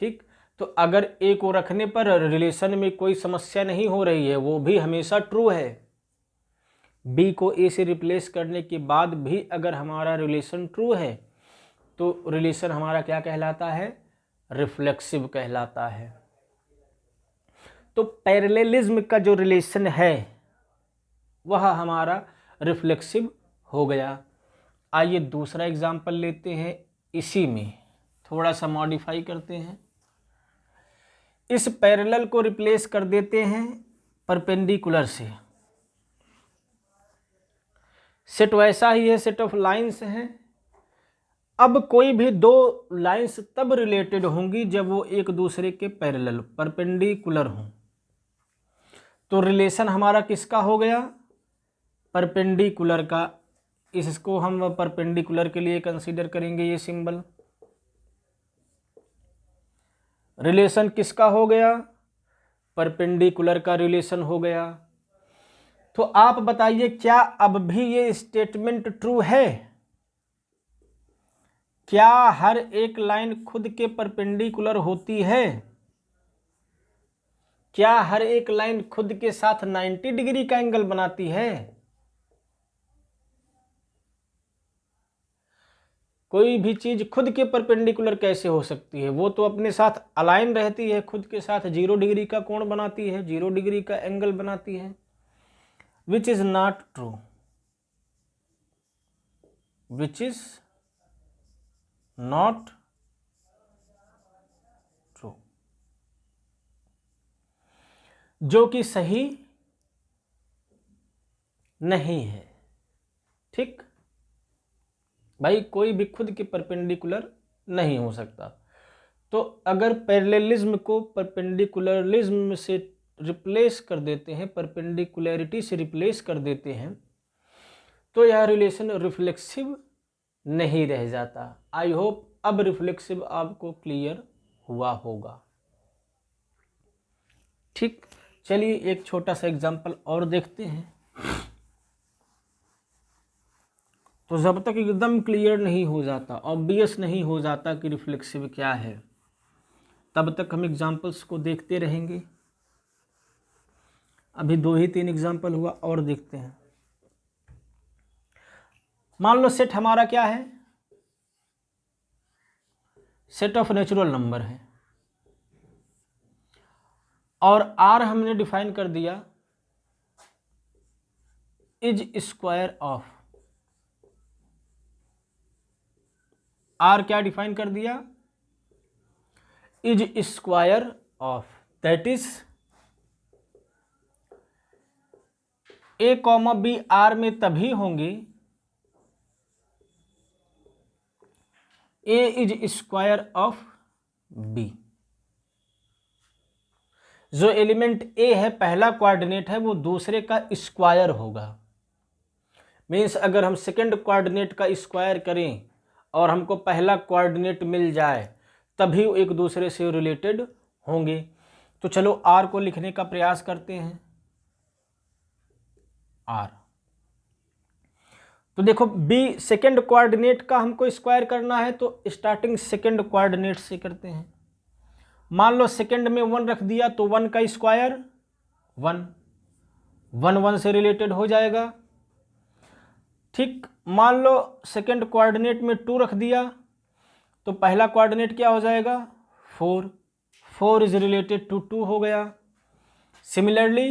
ठीक, तो अगर ए को रखने पर रिलेशन में कोई समस्या नहीं हो रही है, वो भी हमेशा ट्रू है। बी को ए से रिप्लेस करने के बाद भी अगर हमारा रिलेशन ट्रू है तो रिलेशन हमारा क्या कहलाता है, रिफ्लेक्सिव कहलाता है। तो पैरेललिज्म का जो रिलेशन है वह हमारा रिफ्लेक्सिव हो गया। आइए दूसरा एग्जाम्पल लेते हैं, इसी में थोड़ा सा मॉडिफाई करते हैं। इस पैरेलल को रिप्लेस कर देते हैं परपेंडिकुलर से। सेट वैसा ही है, सेट ऑफ लाइंस हैं। अब कोई भी दो लाइंस तब रिलेटेड होंगी जब वो एक दूसरे के पैरेलल परपेंडिकुलर हों। तो रिलेशन हमारा किसका हो गया, परपेंडिकुलर का। इसको हम परपेंडिकुलर के लिए कंसीडर करेंगे, ये सिंबल। रिलेशन किसका हो गया, परपेंडिकुलर का रिलेशन हो गया। तो आप बताइए क्या अब भी ये स्टेटमेंट ट्रू है, क्या हर एक लाइन खुद के परपेंडिकुलर होती है, क्या हर एक लाइन खुद के साथ 90 डिग्री का एंगल बनाती है। कोई भी चीज़ खुद के परपेंडिकुलर कैसे हो सकती है? वो तो अपने साथ अलाइन रहती है, खुद के साथ 0 डिग्री का कोण बनाती है, 0 डिग्री का एंगल बनाती है। Which is not true, which is not true, जो कि सही नहीं है। ठीक भाई, कोई भी खुद के परपेंडिकुलर नहीं हो सकता। तो अगर पैरेललिज्म को परपेंडिकुलरिज्म से रिप्लेस कर देते हैं, परपेंडिकुलरिटी से रिप्लेस कर देते हैं, तो यह रिलेशन रिफ्लेक्सिव नहीं रह जाता। आई होप अब रिफ्लेक्सिव आपको क्लियर हुआ होगा। ठीक, चलिए एक छोटा सा एग्जांपल और देखते हैं। तो जब तक एकदम क्लियर नहीं हो जाता, ऑब्वियस नहीं हो जाता कि रिफ्लेक्सिव क्या है, तब तक हम एग्जांपल्स को देखते रहेंगे। अभी 2 ही 3 एग्जांपल हुआ, और देखते हैं। मान लो सेट हमारा क्या है, सेट ऑफ नेचुरल नंबर है, और आर हमने डिफाइन कर दिया इज स्क्वायर ऑफ, आर क्या डिफाइन कर दिया, is square of, that is A comma B R में तभी होंगे A is square of B. जो एलिमेंट ए है पहला कोऑर्डिनेट है, वो दूसरे का स्क्वायर होगा। मीन्स अगर हम सेकंड कोऑर्डिनेट का स्क्वायर करें और हमको पहला कोऑर्डिनेट मिल जाए, तभी वो एक दूसरे से रिलेटेड होंगे। तो चलो आर को लिखने का प्रयास करते हैं। आर, तो देखो बी सेकंड कोऑर्डिनेट का हमको स्क्वायर करना है, तो स्टार्टिंग सेकंड कोऑर्डिनेट से करते हैं। मान लो सेकंड में 1 रख दिया, तो 1 का स्क्वायर 1, 1 1 से रिलेटेड हो जाएगा। ठीक, मान लो सेकंड कोऑर्डिनेट में 2 रख दिया, तो पहला कोऑर्डिनेट क्या हो जाएगा 4, 4 इज रिलेटेड टू 2 हो गया। सिमिलरली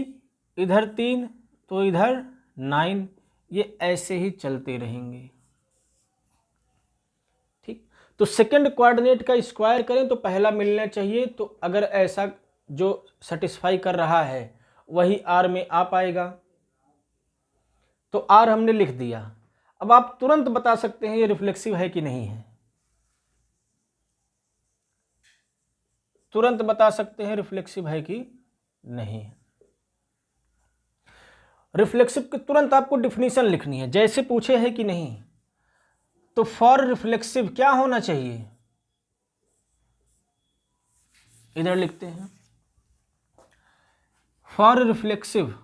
इधर 3 तो इधर 9, ये ऐसे ही चलते रहेंगे। ठीक, तो सेकंड कोऑर्डिनेट का स्क्वायर करें तो पहला मिलना चाहिए, तो अगर ऐसा जो सेटिस्फाई कर रहा है वही आर में आ पाएगा। तो आर हमने लिख दिया। अब आप तुरंत बता सकते हैं ये रिफ्लेक्सिव है कि नहीं है, तुरंत बता सकते हैं रिफ्लेक्सिव है कि नहीं है। रिफ्लेक्सिव की तुरंत आपको डिफिनीशन लिखनी है, जैसे पूछे है कि नहीं। तो फॉर रिफ्लेक्सिव क्या होना चाहिए, इधर लिखते हैं। फॉर रिफ्लेक्सिव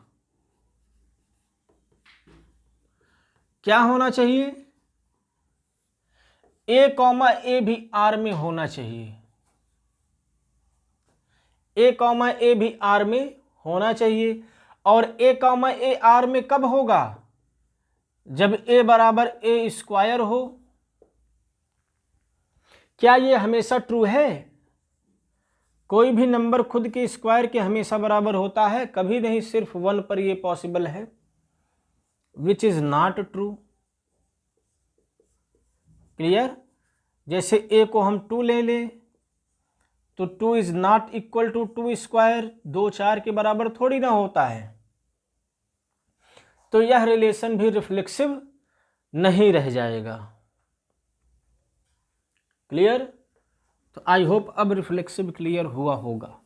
क्या होना चाहिए, ए कॉमा ए भी आर में होना चाहिए, ए कॉमा ए भी आर में होना चाहिए। और ए कॉमा ए आर में कब होगा, जब ए बराबर ए स्क्वायर हो। क्या ये हमेशा ट्रू है, कोई भी नंबर खुद के स्क्वायर के हमेशा बराबर होता है, कभी नहीं, सिर्फ 1 पर ये पॉसिबल है। Which is not true, clear. जैसे ए को हम 2 ले लें, तो 2 is not equal to 2 square, 2 4 के बराबर थोड़ी ना होता है। तो यह रिलेशन भी रिफ्लेक्सिव नहीं रह जाएगा। क्लियर। तो आई होप अब रिफ्लेक्सिव क्लियर हुआ होगा।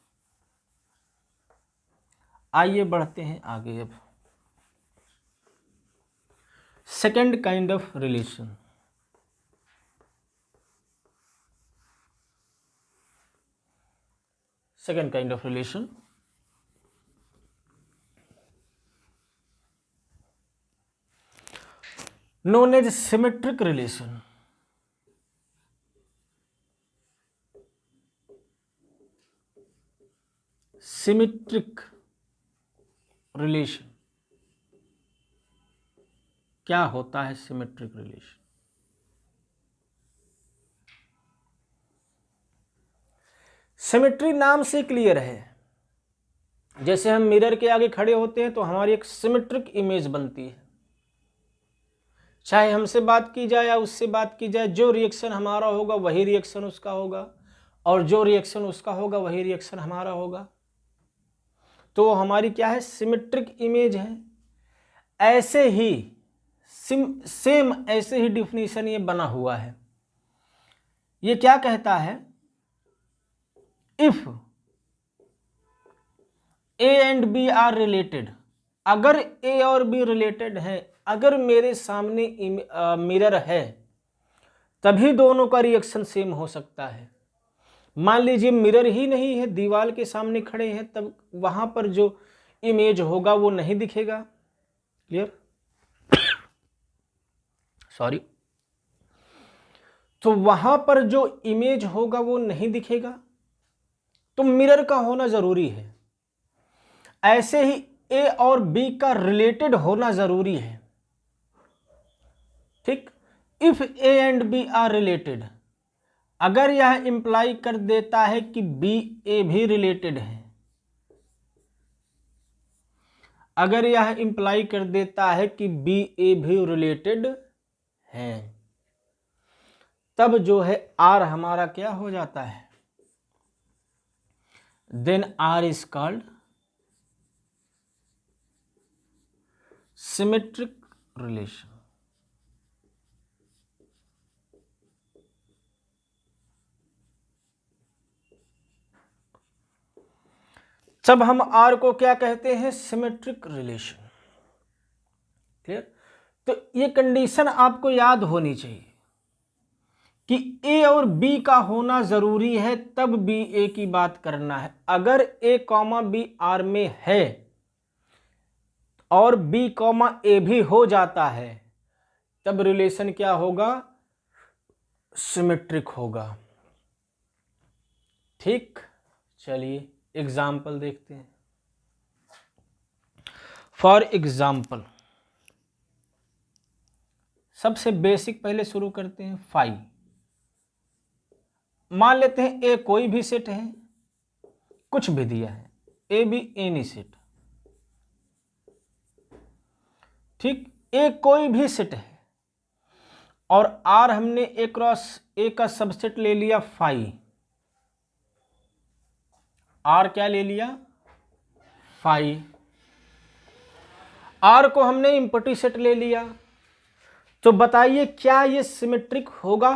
आइए बढ़ते हैं आगे। अब second kind of relation, second kind of relation known as symmetric relation. Symmetric relation क्या होता है, सिमेट्रिक रिलेशन। सिमेट्री नाम से क्लियर है। जैसे हम मिरर के आगे खड़े होते हैं तो हमारी एक सिमेट्रिक इमेज बनती है, चाहे हमसे बात की जाए या उससे बात की जाए, जो रिएक्शन हमारा होगा वही रिएक्शन उसका होगा, और जो रिएक्शन उसका होगा वही रिएक्शन हमारा होगा। तो हमारी क्या है, सिमेट्रिक इमेज है। ऐसे ही सेम ऐसे ही डिफिनीशन ये बना हुआ है। ये क्या कहता है, if A and B are related, अगर ए और बी रिलेटेड है, अगर मेरे सामने मिरर है तभी दोनों का रिएक्शन सेम हो सकता है। मान लीजिए मिरर ही नहीं है, दीवार के सामने खड़े हैं, तब वहां पर जो इमेज होगा वो नहीं दिखेगा। Clear, sorry. तो वहां पर जो इमेज होगा वो नहीं दिखेगा, तो मिरर का होना जरूरी है। ऐसे ही ए और बी का रिलेटेड होना जरूरी है। ठीक, if A and B are related, अगर यह इंप्लाई कर देता है कि बी ए भी रिलेटेड है, अगर यह इंप्लाई कर देता है कि बी ए भी रिलेटेड है, तब जो है आर हमारा क्या हो जाता है, then R is called symmetric relation. जब हम आर को क्या कहते हैं, सिमेट्रिक रिलेशन। क्लियर, तो ये कंडीशन आपको याद होनी चाहिए कि ए और बी का होना जरूरी है, तब बी ए की बात करना है। अगर ए कॉमा बी आर में है और बी कॉमा ए भी हो जाता है, तब रिलेशन क्या होगा, सिमेट्रिक होगा। ठीक, चलिए एग्जाम्पल देखते हैं। फॉर एग्जाम्पल, सबसे बेसिक पहले शुरू करते हैं। 5, मान लेते हैं ए कोई भी सेट है, कुछ भी दिया है, ए बी एनी सेट। ठीक, ए कोई भी सेट है और आर हमने ए क्रॉस ए का सबसेट ले लिया 5। आर क्या ले लिया, 5। आर को हमने इम्पटी सेट ले लिया, तो बताइए क्या ये सिमेट्रिक होगा।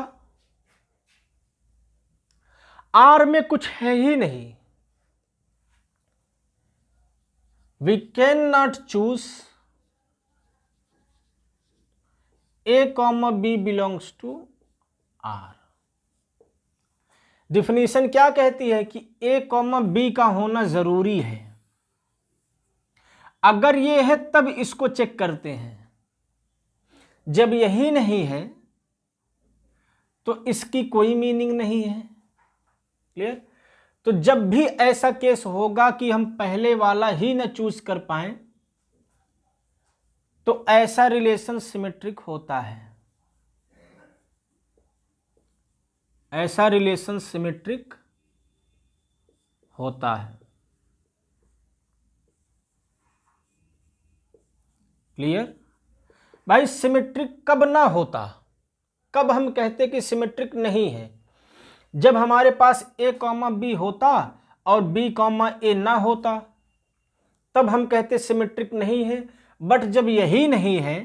आर में कुछ है ही नहीं, we can not choose A comma B belongs to R. Definition क्या कहती है कि ए कॉमा बी का होना जरूरी है। अगर ये है तब इसको चेक करते हैं, जब यही नहीं है तो इसकी कोई मीनिंग नहीं है। क्लियर, तो जब भी ऐसा केस होगा कि हम पहले वाला ही न चूज कर पाए, तो ऐसा रिलेशन सिमेट्रिक होता है, ऐसा रिलेशन सिमेट्रिक होता है। क्लियर भाई, सिमेट्रिक कब ना होता, कब हम कहते कि सिमेट्रिक नहीं है, जब हमारे पास ए कॉमा बी होता और बी कॉमा ए ना होता, तब हम कहते सिमेट्रिक नहीं है। बट जब यही नहीं है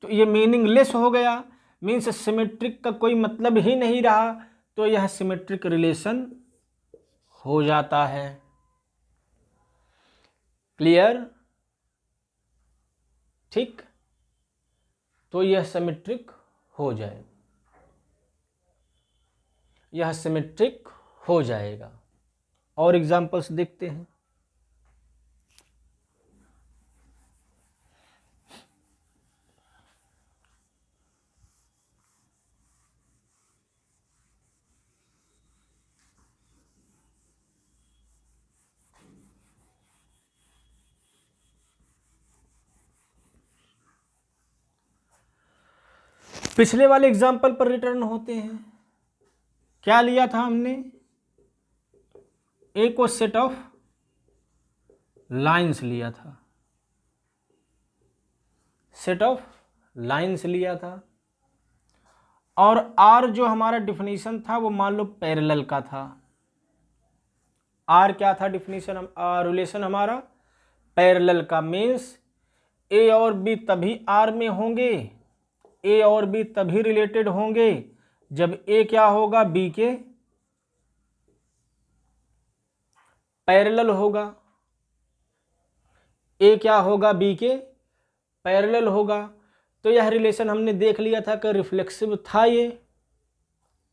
तो ये मीनिंगलेस हो गया, मीन्स सिमेट्रिक का कोई मतलब ही नहीं रहा, तो यह सिमेट्रिक रिलेशन हो जाता है। क्लियर, ठीक, तो यह सिमेट्रिक हो जाए, यह सिमेट्रिक हो जाएगा। और एग्जांपल्स देखते हैं। पिछले वाले एग्जाम्पल पर रिटर्न होते हैं। क्या लिया था हमने, ए को सेट ऑफ लाइंस लिया था, सेट ऑफ लाइंस लिया था, और आर जो हमारा डिफिनीशन था वो मान लो पैरेलल का था। आर क्या था डिफिनीशन, रिलेशन हमारा पैरेलल का, मीन्स ए और बी तभी आर में होंगे, ए और बी तभी रिलेटेड होंगे जब ए क्या होगा, बी के पैरेलल होगा। ए क्या होगा, बी के पैरेलल होगा। तो यह रिलेशन हमने देख लिया था कि रिफ्लेक्सिव था, ये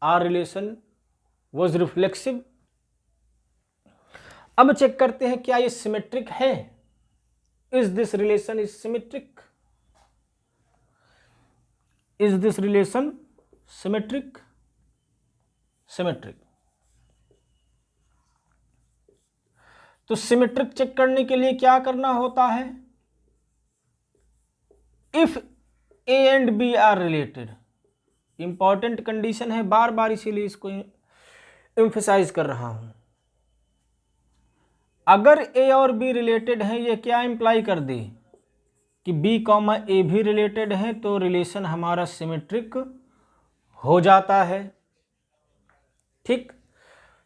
आर रिलेशन वाज रिफ्लेक्सिव। अब चेक करते हैं क्या ये सिमेट्रिक है, is this relation is symmetric, is this relation symmetric, symmetric. तो सिमेट्रिक चेक करने के लिए क्या करना होता है, if A and B are related, important condition है, बार बार इसीलिए इसको एम्फसाइज कर रहा हूं। अगर ए और बी रिलेटेड हैं, ये क्या इंप्लाई कर दे कि बी कॉमा ए भी रिलेटेड है, तो रिलेशन हमारा सिमेट्रिक हो जाता है। ठीक,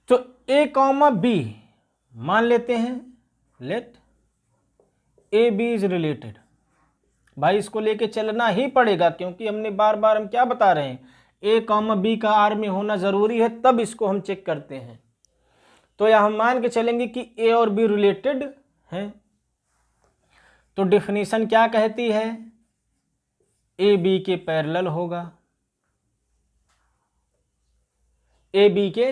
तो ए कॉमा बी मान लेते हैं, let A B is related. भाई इसको लेके चलना ही पड़ेगा, क्योंकि हमने बार बार हम क्या बता रहे हैं, ए कॉमा बी का आर में होना जरूरी है, तब इसको हम चेक करते हैं। तो यह हम मान के चलेंगे कि ए और बी रिलेटेड हैं। तो डेफिनेशन क्या कहती है, ए बी के पैरेलल होगा, ए बी के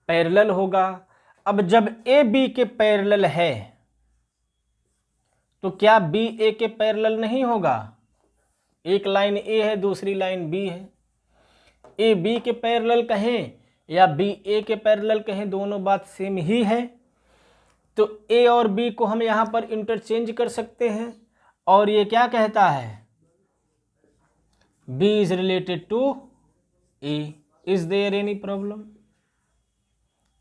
पैरेलल होगा। अब जब ए बी के पैरेलल है तो क्या बी ए के पैरेलल नहीं होगा, एक लाइन ए है दूसरी लाइन बी है, ए बी के पैरेलल कहें या बी ए के पैरेलल कहें, दोनों बात सेम ही है। तो ए और बी को हम यहां पर इंटरचेंज कर सकते हैं, और ये क्या कहता है, B is related to A. Is there any problem,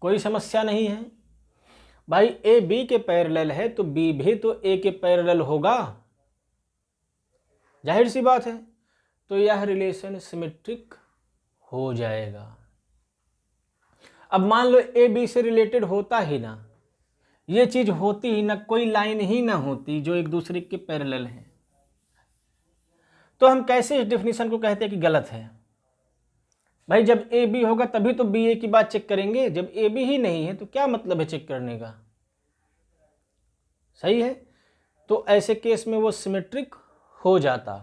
कोई समस्या नहीं है भाई। ए बी के पैरेलल है तो बी भी तो ए के पैरेलल होगा, जाहिर सी बात है। तो यह रिलेशन सिमेट्रिक हो जाएगा। अब मान लो ए बी से रिलेटेड होता ही ना, ये चीज होती ही ना, कोई लाइन ही ना होती जो एक दूसरे के पैरेलल है, तो हम कैसे इस डेफिनेशन को कहते हैं कि गलत है। भाई जब ए बी होगा तभी तो बी ए की बात चेक करेंगे, जब ए बी ही नहीं है तो क्या मतलब है चेक करने का, सही है। तो ऐसे केस में वो सिमेट्रिक हो जाता।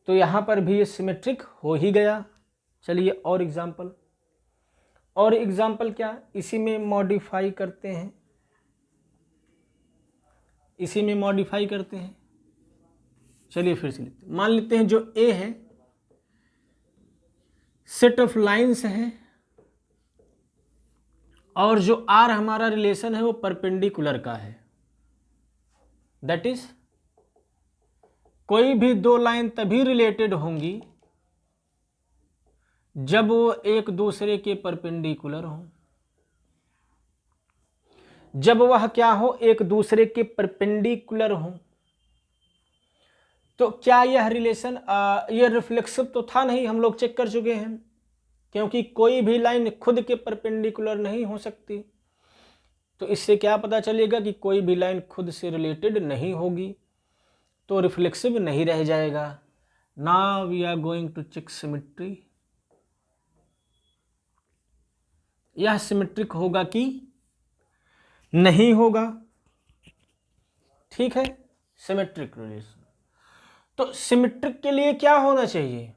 तो यहां पर भी ये सिमेट्रिक हो ही गया। चलिए और एग्जाम्पल, और एग्जाम्पल क्या, इसी में मॉडिफाई करते हैं, इसी में मॉडिफाई करते हैं। चलिए फिर से लिखते हैं, मान लेते हैं जो ए है सेट ऑफ लाइंस है, और जो आर हमारा रिलेशन है वो परपेंडिकुलर का है। दैट इज कोई भी दो लाइन तभी रिलेटेड होंगी जब वो एक दूसरे के परपेंडिकुलर हो, जब वह क्या हो, एक दूसरे के परपेंडिकुलर हो। तो क्या यह रिलेशन यह रिफ्लेक्सिव तो था नहीं, हम लोग चेक कर चुके हैं, क्योंकि कोई भी लाइन खुद के परपेंडिकुलर नहीं हो सकती। तो इससे क्या पता चलेगा कि कोई भी लाइन खुद से रिलेटेड नहीं होगी, तो रिफ्लेक्सिव नहीं रह जाएगा। Now we are going to check symmetry. यह सिमेट्रिक होगा कि नहीं होगा, ठीक है, सिमेट्रिक रिलेशन। तो सिमेट्रिक के लिए क्या होना चाहिए,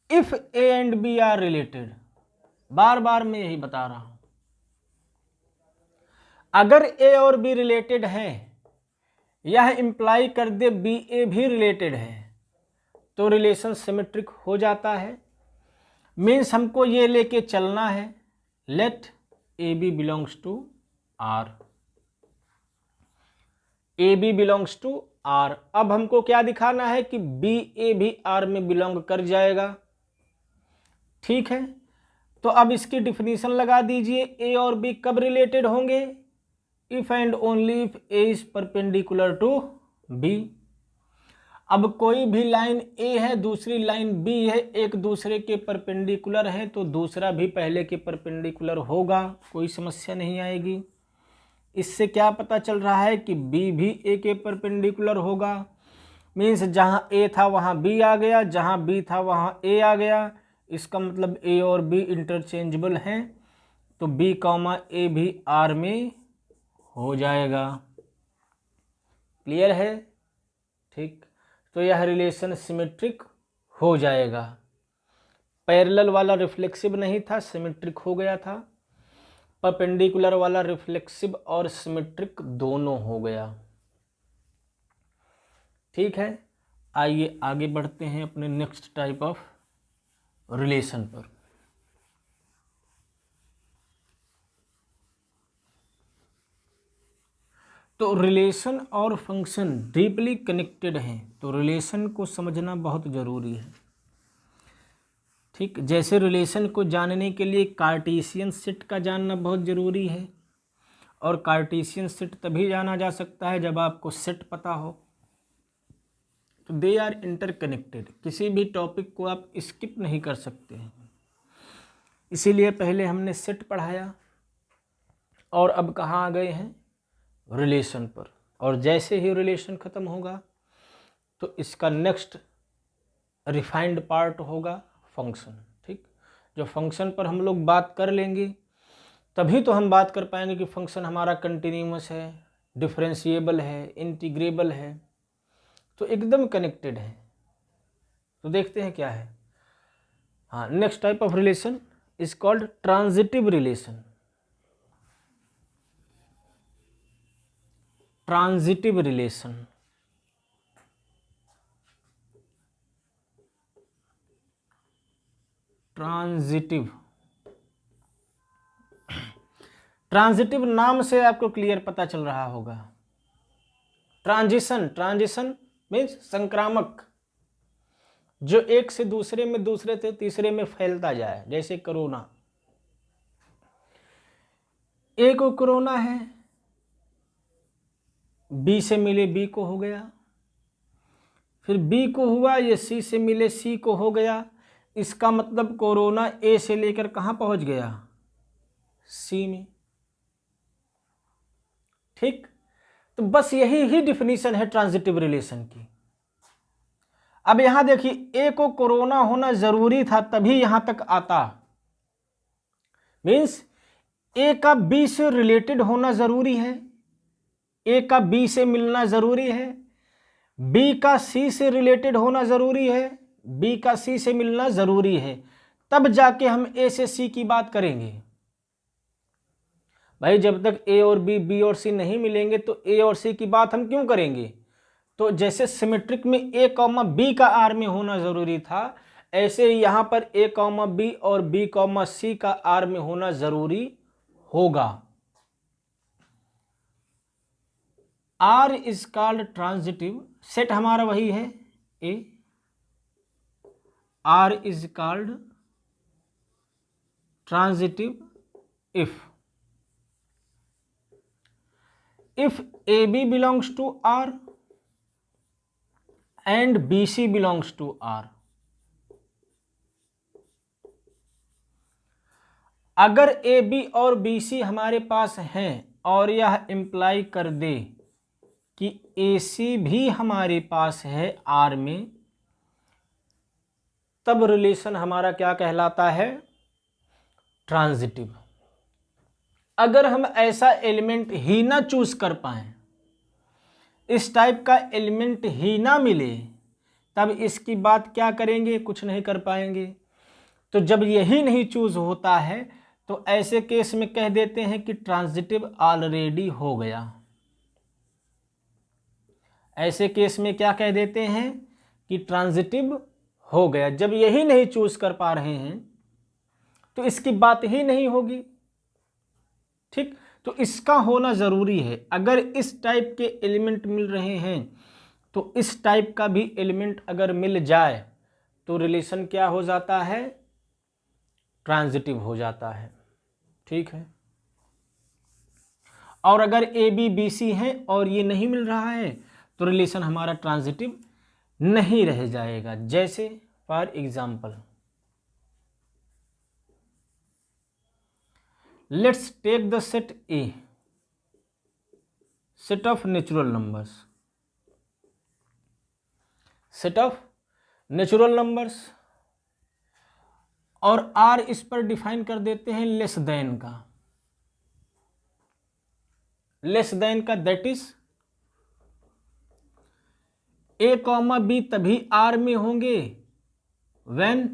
if A and B are related, बार बार मैं यही बता रहा हूं, अगर ए और बी रिलेटेड है, यह इंप्लाई कर दे बी ए भी रिलेटेड है, तो रिलेशन सिमेट्रिक हो जाता है। मीन्स हमको ये लेके चलना है, let A B belongs to R, A B belongs to R. अब हमको क्या दिखाना है कि बी ए भी आर में बिलोंग कर जाएगा, ठीक है। तो अब इसकी डिफिनीशन लगा दीजिए, ए और बी कब रिलेटेड होंगे, if and only if A is perpendicular to B. अब कोई भी लाइन ए है, दूसरी लाइन बी है, एक दूसरे के परपेंडिकुलर हैं, तो दूसरा भी पहले के परपेंडिकुलर होगा, कोई समस्या नहीं आएगी। इससे क्या पता चल रहा है कि बी भी ए के परपेंडिकुलर होगा, मीन्स जहाँ ए था वहाँ बी आ गया, जहाँ बी था वहाँ ए आ गया। इसका मतलब ए और बी इंटरचेंजेबल हैं, तो बी कॉमा ए भी आर में हो जाएगा। क्लियर है? ठीक, तो यह रिलेशन सिमेट्रिक हो जाएगा। पैरेलल वाला रिफ्लेक्सिव नहीं था, सिमेट्रिक हो गया था। परपेंडिकुलर वाला रिफ्लेक्सिव और सिमेट्रिक दोनों हो गया। ठीक है, आइए आगे बढ़ते हैं अपने नेक्स्ट टाइप ऑफ रिलेशन पर। तो रिलेशन और फंक्शन डीपली कनेक्टेड हैं, तो रिलेशन को समझना बहुत ज़रूरी है। ठीक, जैसे रिलेशन को जानने के लिए कार्टेशियन सेट का जानना बहुत ज़रूरी है, और कार्टेशियन सेट तभी जाना जा सकता है जब आपको सेट पता हो। तो दे आर इंटरकनेक्टेड, किसी भी टॉपिक को आप स्किप नहीं कर सकते हैं। इसीलिए पहले हमने सेट पढ़ाया और अब कहाँ आ गए हैं, रिलेशन पर। और जैसे ही रिलेशन ख़त्म होगा तो इसका नेक्स्ट रिफाइंड पार्ट होगा फंक्शन। ठीक, जो फंक्शन पर हम लोग बात कर लेंगे तभी तो हम बात कर पाएंगे कि फंक्शन हमारा कंटिन्यूअस है, डिफरेंशिएबल है, इंटीग्रेबल है, तो एकदम कनेक्टेड है। तो देखते हैं क्या है। हाँ, next type of relation is called transitive relation. Transitive relation, transitive नाम से आपको क्लियर पता चल रहा होगा। ट्रांजिशन मीन्स संक्रामक, जो एक से दूसरे में, दूसरे से तीसरे में फैलता जाए। जैसे कोरोना, ए को कोरोना है, बी से मिले बी को हो गया, फिर बी को हुआ, ये सी से मिले सी को हो गया। इसका मतलब कोरोना ए से लेकर कहाँ पहुँच गया, सी में। ठीक, तो बस यही ही डिफिनीशन है ट्रांजिटिव रिलेशन की। अब यहां देखिए, ए को कोरोना होना जरूरी था तभी यहां तक आता, मीन्स ए का बी से रिलेटेड होना जरूरी है, ए का बी से मिलना जरूरी है, बी का सी से रिलेटेड होना जरूरी है, बी का सी से मिलना जरूरी है, तब जाके हम ए से सी की बात करेंगे। भाई जब तक ए और बी, बी और सी नहीं मिलेंगे तो ए और सी की बात हम क्यों करेंगे। तो जैसे सिमेट्रिक में ए कॉमा बी का आर में होना जरूरी था, ऐसे ही यहां पर ए कॉमा बी और बी कॉमा सी का आर में होना जरूरी होगा। R is called transitive, set हमारा वही है A, R is called transitive if AB belongs to R and BC belongs to R। अगर AB और BC हमारे पास हैं और यह इम्प्लाई कर दे कि AC भी हमारे पास है R में, तब रिलेशन हमारा क्या कहलाता है, ट्रांजिटिव। अगर हम ऐसा एलिमेंट ही ना चूज कर पाए, इस टाइप का एलिमेंट ही ना मिले, तब इसकी बात क्या करेंगे, कुछ नहीं कर पाएंगे। तो जब यही नहीं चूज होता है तो ऐसे केस में कह देते हैं कि ट्रांजिटिव ऑलरेडी हो गया। ऐसे केस में क्या कह देते हैं कि ट्रांजिटिव हो गया। जब यही नहीं चूज कर पा रहे हैं तो इसकी बात ही नहीं होगी। ठीक, तो इसका होना ज़रूरी है। अगर इस टाइप के एलिमेंट मिल रहे हैं तो इस टाइप का भी एलिमेंट अगर मिल जाए तो रिलेशन क्या हो जाता है, ट्रांजिटिव हो जाता है। ठीक है, और अगर ए बी बी सी है और ये नहीं मिल रहा है तो रिलेशन हमारा ट्रांजिटिव नहीं रह जाएगा। जैसे for example let's take the set A, set of natural numbers, set of natural numbers, और आर इस पर डिफाइन कर देते हैं लेस देन का, लेस देन का, that is A comma B तभी आर में होंगे व्हेन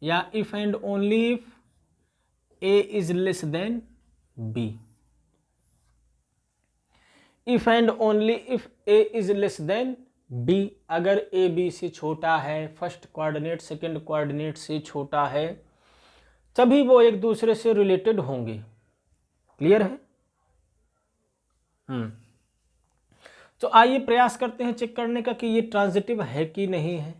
या if and only if A is less than B, if and only if A is less than B. अगर ए बी से छोटा है, फर्स्ट कोऑर्डिनेट सेकंड कोऑर्डिनेट से छोटा है, तभी वो एक दूसरे से रिलेटेड होंगे। क्लियर है? तो आइए प्रयास करते हैं चेक करने का कि ये ट्रांजिटिव है कि नहीं है।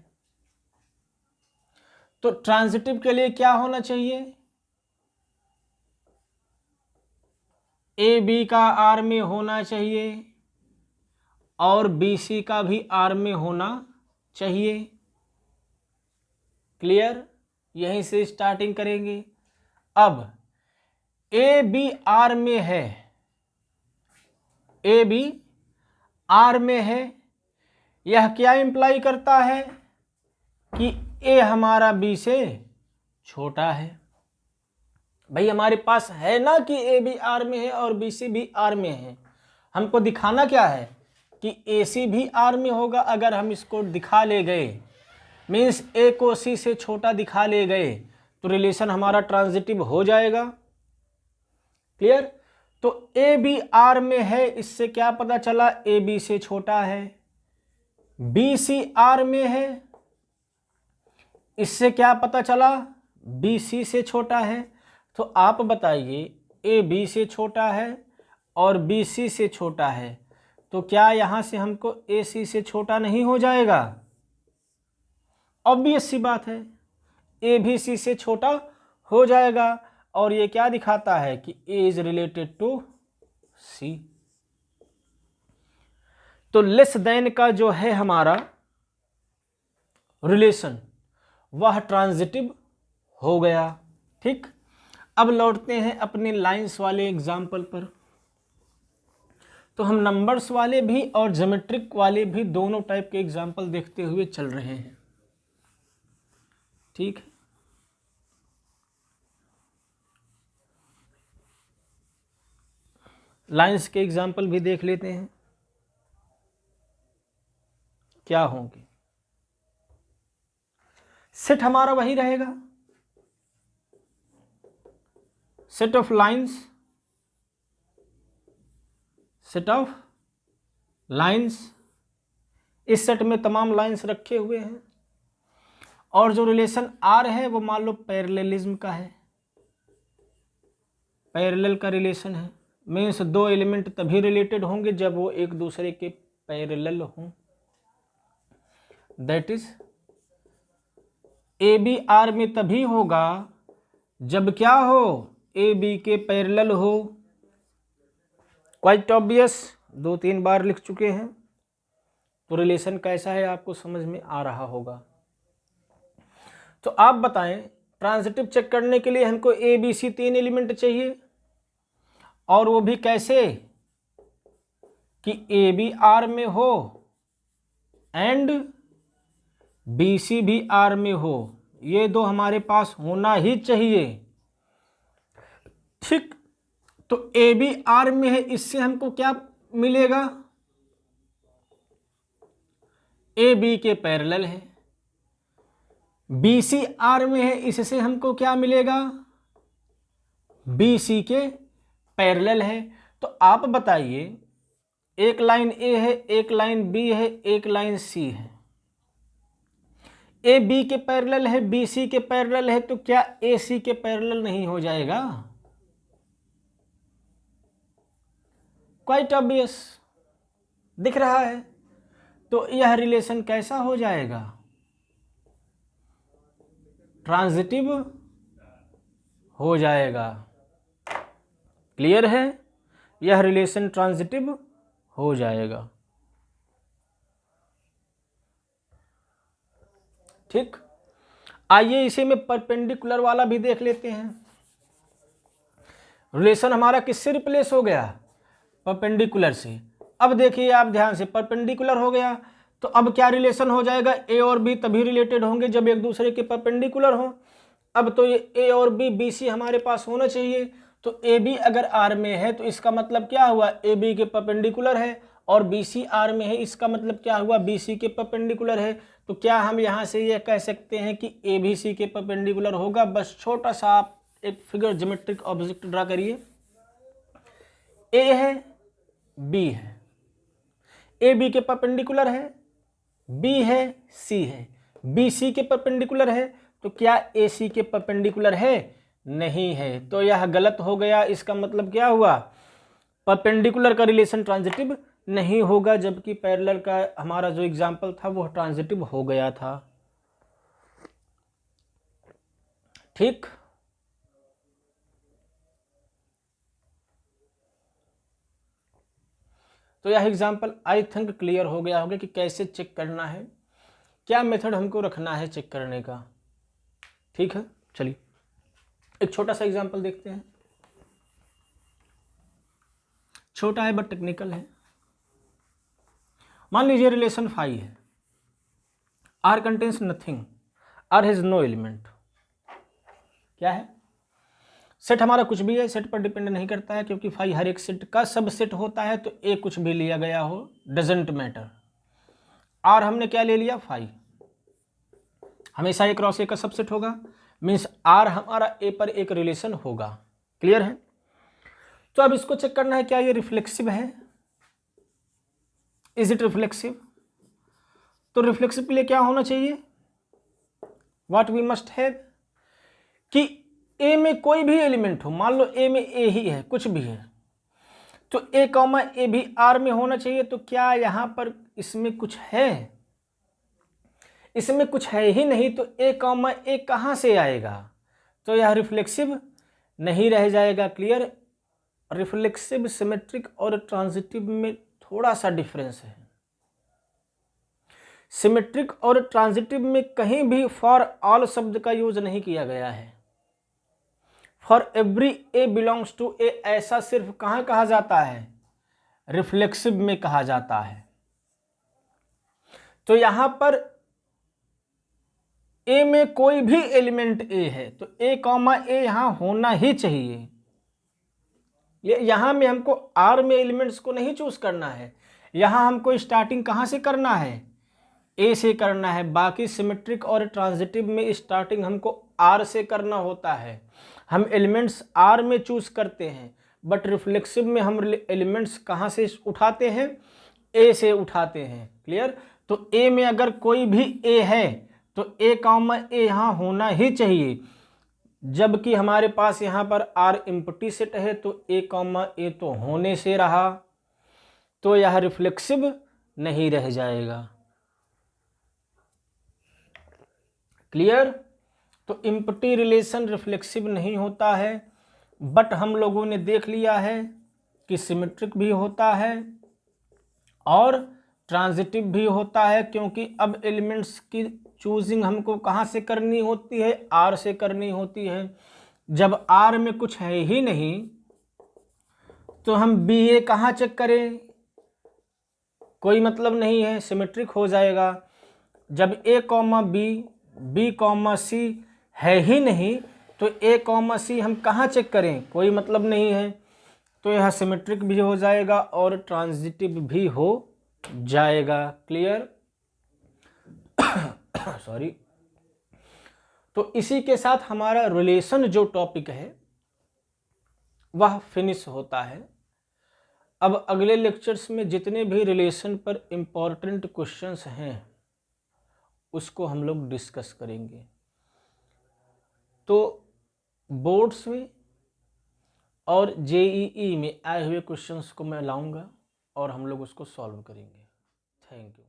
तो ट्रांजिटिव के लिए क्या होना चाहिए? ए बी का आर में होना चाहिए और बी सी का भी आर में होना चाहिए। क्लियर? यहीं से स्टार्टिंग करेंगे। अब ए बी आर में है, ए बी आर में है, यह क्या इंप्लाई करता है कि ए हमारा बी से छोटा है। भाई हमारे पास है ना कि ए बी आर में है और बी सी भी आर में है, हमको दिखाना क्या है कि ए सी भी आर में होगा। अगर हम इसको दिखा ले गए, मीन्स ए को सी से छोटा दिखा ले गए, तो रिलेशन हमारा ट्रांजिटिव हो जाएगा। क्लियर? तो ए बी आर में है, इससे क्या पता चला? ए बी से छोटा है। बी सी आर में है, इससे क्या पता चला? बी सी से छोटा है। तो आप बताइए, ए बी से छोटा है और बी सी से छोटा है, तो क्या यहाँ से हमको ए सी से छोटा नहीं हो जाएगा? ऑब्वियस सी बात है, ए भी सी से छोटा हो जाएगा। और ये क्या दिखाता है कि ए इज रिलेटेड टू सी। तो लेस देन का जो है हमारा रिलेशन, वह ट्रांजिटिव हो गया। ठीक, अब लौटते हैं अपने लाइंस वाले एग्जाम्पल पर। तो हम नंबर्स वाले भी और ज्योमेट्रिक वाले भी दोनों टाइप के एग्जाम्पल देखते हुए चल रहे हैं। ठीक है, लाइंस के एग्जाम्पल भी देख लेते हैं क्या होंगे। सेट हमारा वही रहेगा, set of lines, set of lines. इस सेट में तमाम लाइंस रखे हुए हैं और जो रिलेशन आर है वो मान लो पैरेललिज्म का है, पैरेलल का रिलेशन है। मीन्स दो एलिमेंट तभी रिलेटेड होंगे जब वो एक दूसरे के पैरेलल हों। That is A B R में तभी होगा जब क्या हो? ए बी के पैरेलल हो। क्वाइट ऑब्वियस, 2-3 बार लिख चुके हैं, तो रिलेशन कैसा है आपको समझ में आ रहा होगा। तो आप बताएं, ट्रांजिटिव चेक करने के लिए हमको ए बी सी 3 एलिमेंट चाहिए, और वो भी कैसे? कि ए बी आर में हो एंड बी सी भी आर में हो। ये दो हमारे पास होना ही चाहिए। ठीक, तो ए बी आर में है, इससे हमको क्या मिलेगा? ए बी के पैरेलल है। बी सी आर में है, इससे हमको क्या मिलेगा? बी सी के पैरेलल है। तो आप बताइए, एक लाइन ए है, एक लाइन बी है, एक लाइन सी है। ए बी के पैरेलल है, बी सी के पैरेलल है, तो क्या ए सी के पैरेलल नहीं हो जाएगा? क्वाइट ऑब्वियस, दिख रहा है। तो यह रिलेशन कैसा हो जाएगा? ट्रांजिटिव हो जाएगा। क्लियर है? यह रिलेशन ट्रांजिटिव हो जाएगा। ठीक, आइए इसी में परपेंडिकुलर वाला भी देख लेते हैं। रिलेशन हमारा किससे रिप्लेस हो गया? परपेंडिकुलर से। अब देखिए आप ध्यान से, परपेंडिकुलर हो गया तो अब क्या रिलेशन हो जाएगा? ए और बी तभी रिलेटेड होंगे जब एक दूसरे के परपेंडिकुलर हो। अब तो ये ए और बी, बी सी हमारे पास होना चाहिए। तो ए बी अगर आर में है तो इसका मतलब क्या हुआ? ए बी के परपेंडिकुलर है, और बी सी आर में है, इसका मतलब क्या हुआ? बी सी के परपेंडिकुलर है। तो क्या हम यहाँ से ये कह सकते हैं कि ए बी सी के परपेंडिकुलर होगा? बस छोटा सा आप एक फिगर ज्योमेट्रिक ऑब्जेक्ट ड्रा करिए। ए है, बी है, ए बी के परपेंडिकुलर है, बी है, सी है, बी सी के परपेंडिकुलर है। तो क्या ए सी के परपेंडिकुलर है? नहीं है, तो यह गलत हो गया। इसका मतलब क्या हुआ? परपेंडिकुलर का रिलेशन ट्रांजिटिव नहीं होगा, जबकि पैरेलल का हमारा जो एग्जांपल था वो ट्रांजिटिव हो गया था। ठीक, तो यह एग्जांपल आई थिंक क्लियर हो गया होगा कि कैसे चेक करना है, क्या मेथड हमको रखना है चेक करने का। ठीक है, चलिए एक छोटा सा एग्जांपल देखते हैं। छोटा है बट टेक्निकल है। मान लीजिए रिलेशन फाई है, R contains nothing, R has no element. क्या है? सेट हमारा कुछ भी है, सेट पर डिपेंड नहीं करता है, क्योंकि फाई हर एक सेट का सब सेट होता है। तो ए कुछ भी लिया गया हो डजेंट मैटर। आर हमने क्या ले लिया? फाई। हमेशा ए क्रॉस ए का सबसेट होगा, मीन्स आर हमारा ए पर एक रिलेशन होगा। क्लियर है? तो अब इसको चेक करना है क्या ये रिफ्लेक्सिव है? Is it reflexive? तो रिफ्लेक्सिव के लिए क्या होना चाहिए? व्हाट वी मस्ट हैव कि ए में कोई भी एलिमेंट हो, मान लो ए में ए ही है, कुछ भी है, तो ए कॉमा ए भी आर में होना चाहिए। तो क्या यहां पर इसमें कुछ है? इसमें कुछ है ही नहीं, तो ए कॉमा ए कहां से आएगा? तो यह रिफ्लेक्सिव नहीं रह जाएगा। क्लियर? रिफ्लेक्सिव, सिमेट्रिक और ट्रांजिटिव में थोड़ा सा डिफरेंस है। सिमेट्रिक और ट्रांजिटिव में कहीं भी फॉर ऑल शब्द का यूज नहीं किया गया है। For every A belongs to A, ऐसा सिर्फ कहां कहा जाता है? रिफ्लेक्सिव में कहा जाता है। तो यहां पर ए में कोई भी एलिमेंट ए है तो ए कॉमा ए यहां होना ही चाहिए। यहां में हमको आर में एलिमेंट्स को नहीं चूज करना है, यहां हमको स्टार्टिंग कहां से करना है? ए से करना है। बाकी सिमेट्रिक और ट्रांजिटिव में स्टार्टिंग हमको आर से करना होता है। हम एलिमेंट्स आर में चूज करते हैं, बट रिफ्लेक्सिव में हम एलिमेंट्स कहां से उठाते हैं? ए से उठाते हैं। क्लियर? तो ए में अगर कोई भी ए है तो ए कॉमा ए यहां होना ही चाहिए, जबकि हमारे पास यहां पर आर एम्प्टी सेट है तो ए कॉमा ए तो होने से रहा, तो यह रिफ्लेक्सिव नहीं रह जाएगा। क्लियर? तो एम्प्टी रिलेशन रिफ्लेक्सिव नहीं होता है, बट हम लोगों ने देख लिया है कि सिमेट्रिक भी होता है और ट्रांजिटिव भी होता है, क्योंकि अब एलिमेंट्स की चूजिंग हमको कहाँ से करनी होती है? आर से करनी होती है। जब आर में कुछ है ही नहीं तो हम बी ए कहाँ चेक करें? कोई मतलब नहीं है, सिमेट्रिक हो जाएगा। जब ए कॉमा बी, बी कॉमा सी है ही नहीं तो ए कॉमा सी हम कहाँ चेक करें? कोई मतलब नहीं है, तो यह सिमेट्रिक भी हो जाएगा और ट्रांजिटिव भी हो जाएगा। क्लियर? सॉरी। तो इसी के साथ हमारा रिलेशन जो टॉपिक है वह फिनिश होता है। अब अगले लेक्चर्स में जितने भी रिलेशन पर इम्पॉर्टेंट क्वेश्चंस हैं उसको हम लोग डिस्कस करेंगे। तो बोर्ड्स में और जेईई में आए हुए क्वेश्चंस को मैं लाऊंगा और हम लोग उसको सॉल्व करेंगे। Thank you.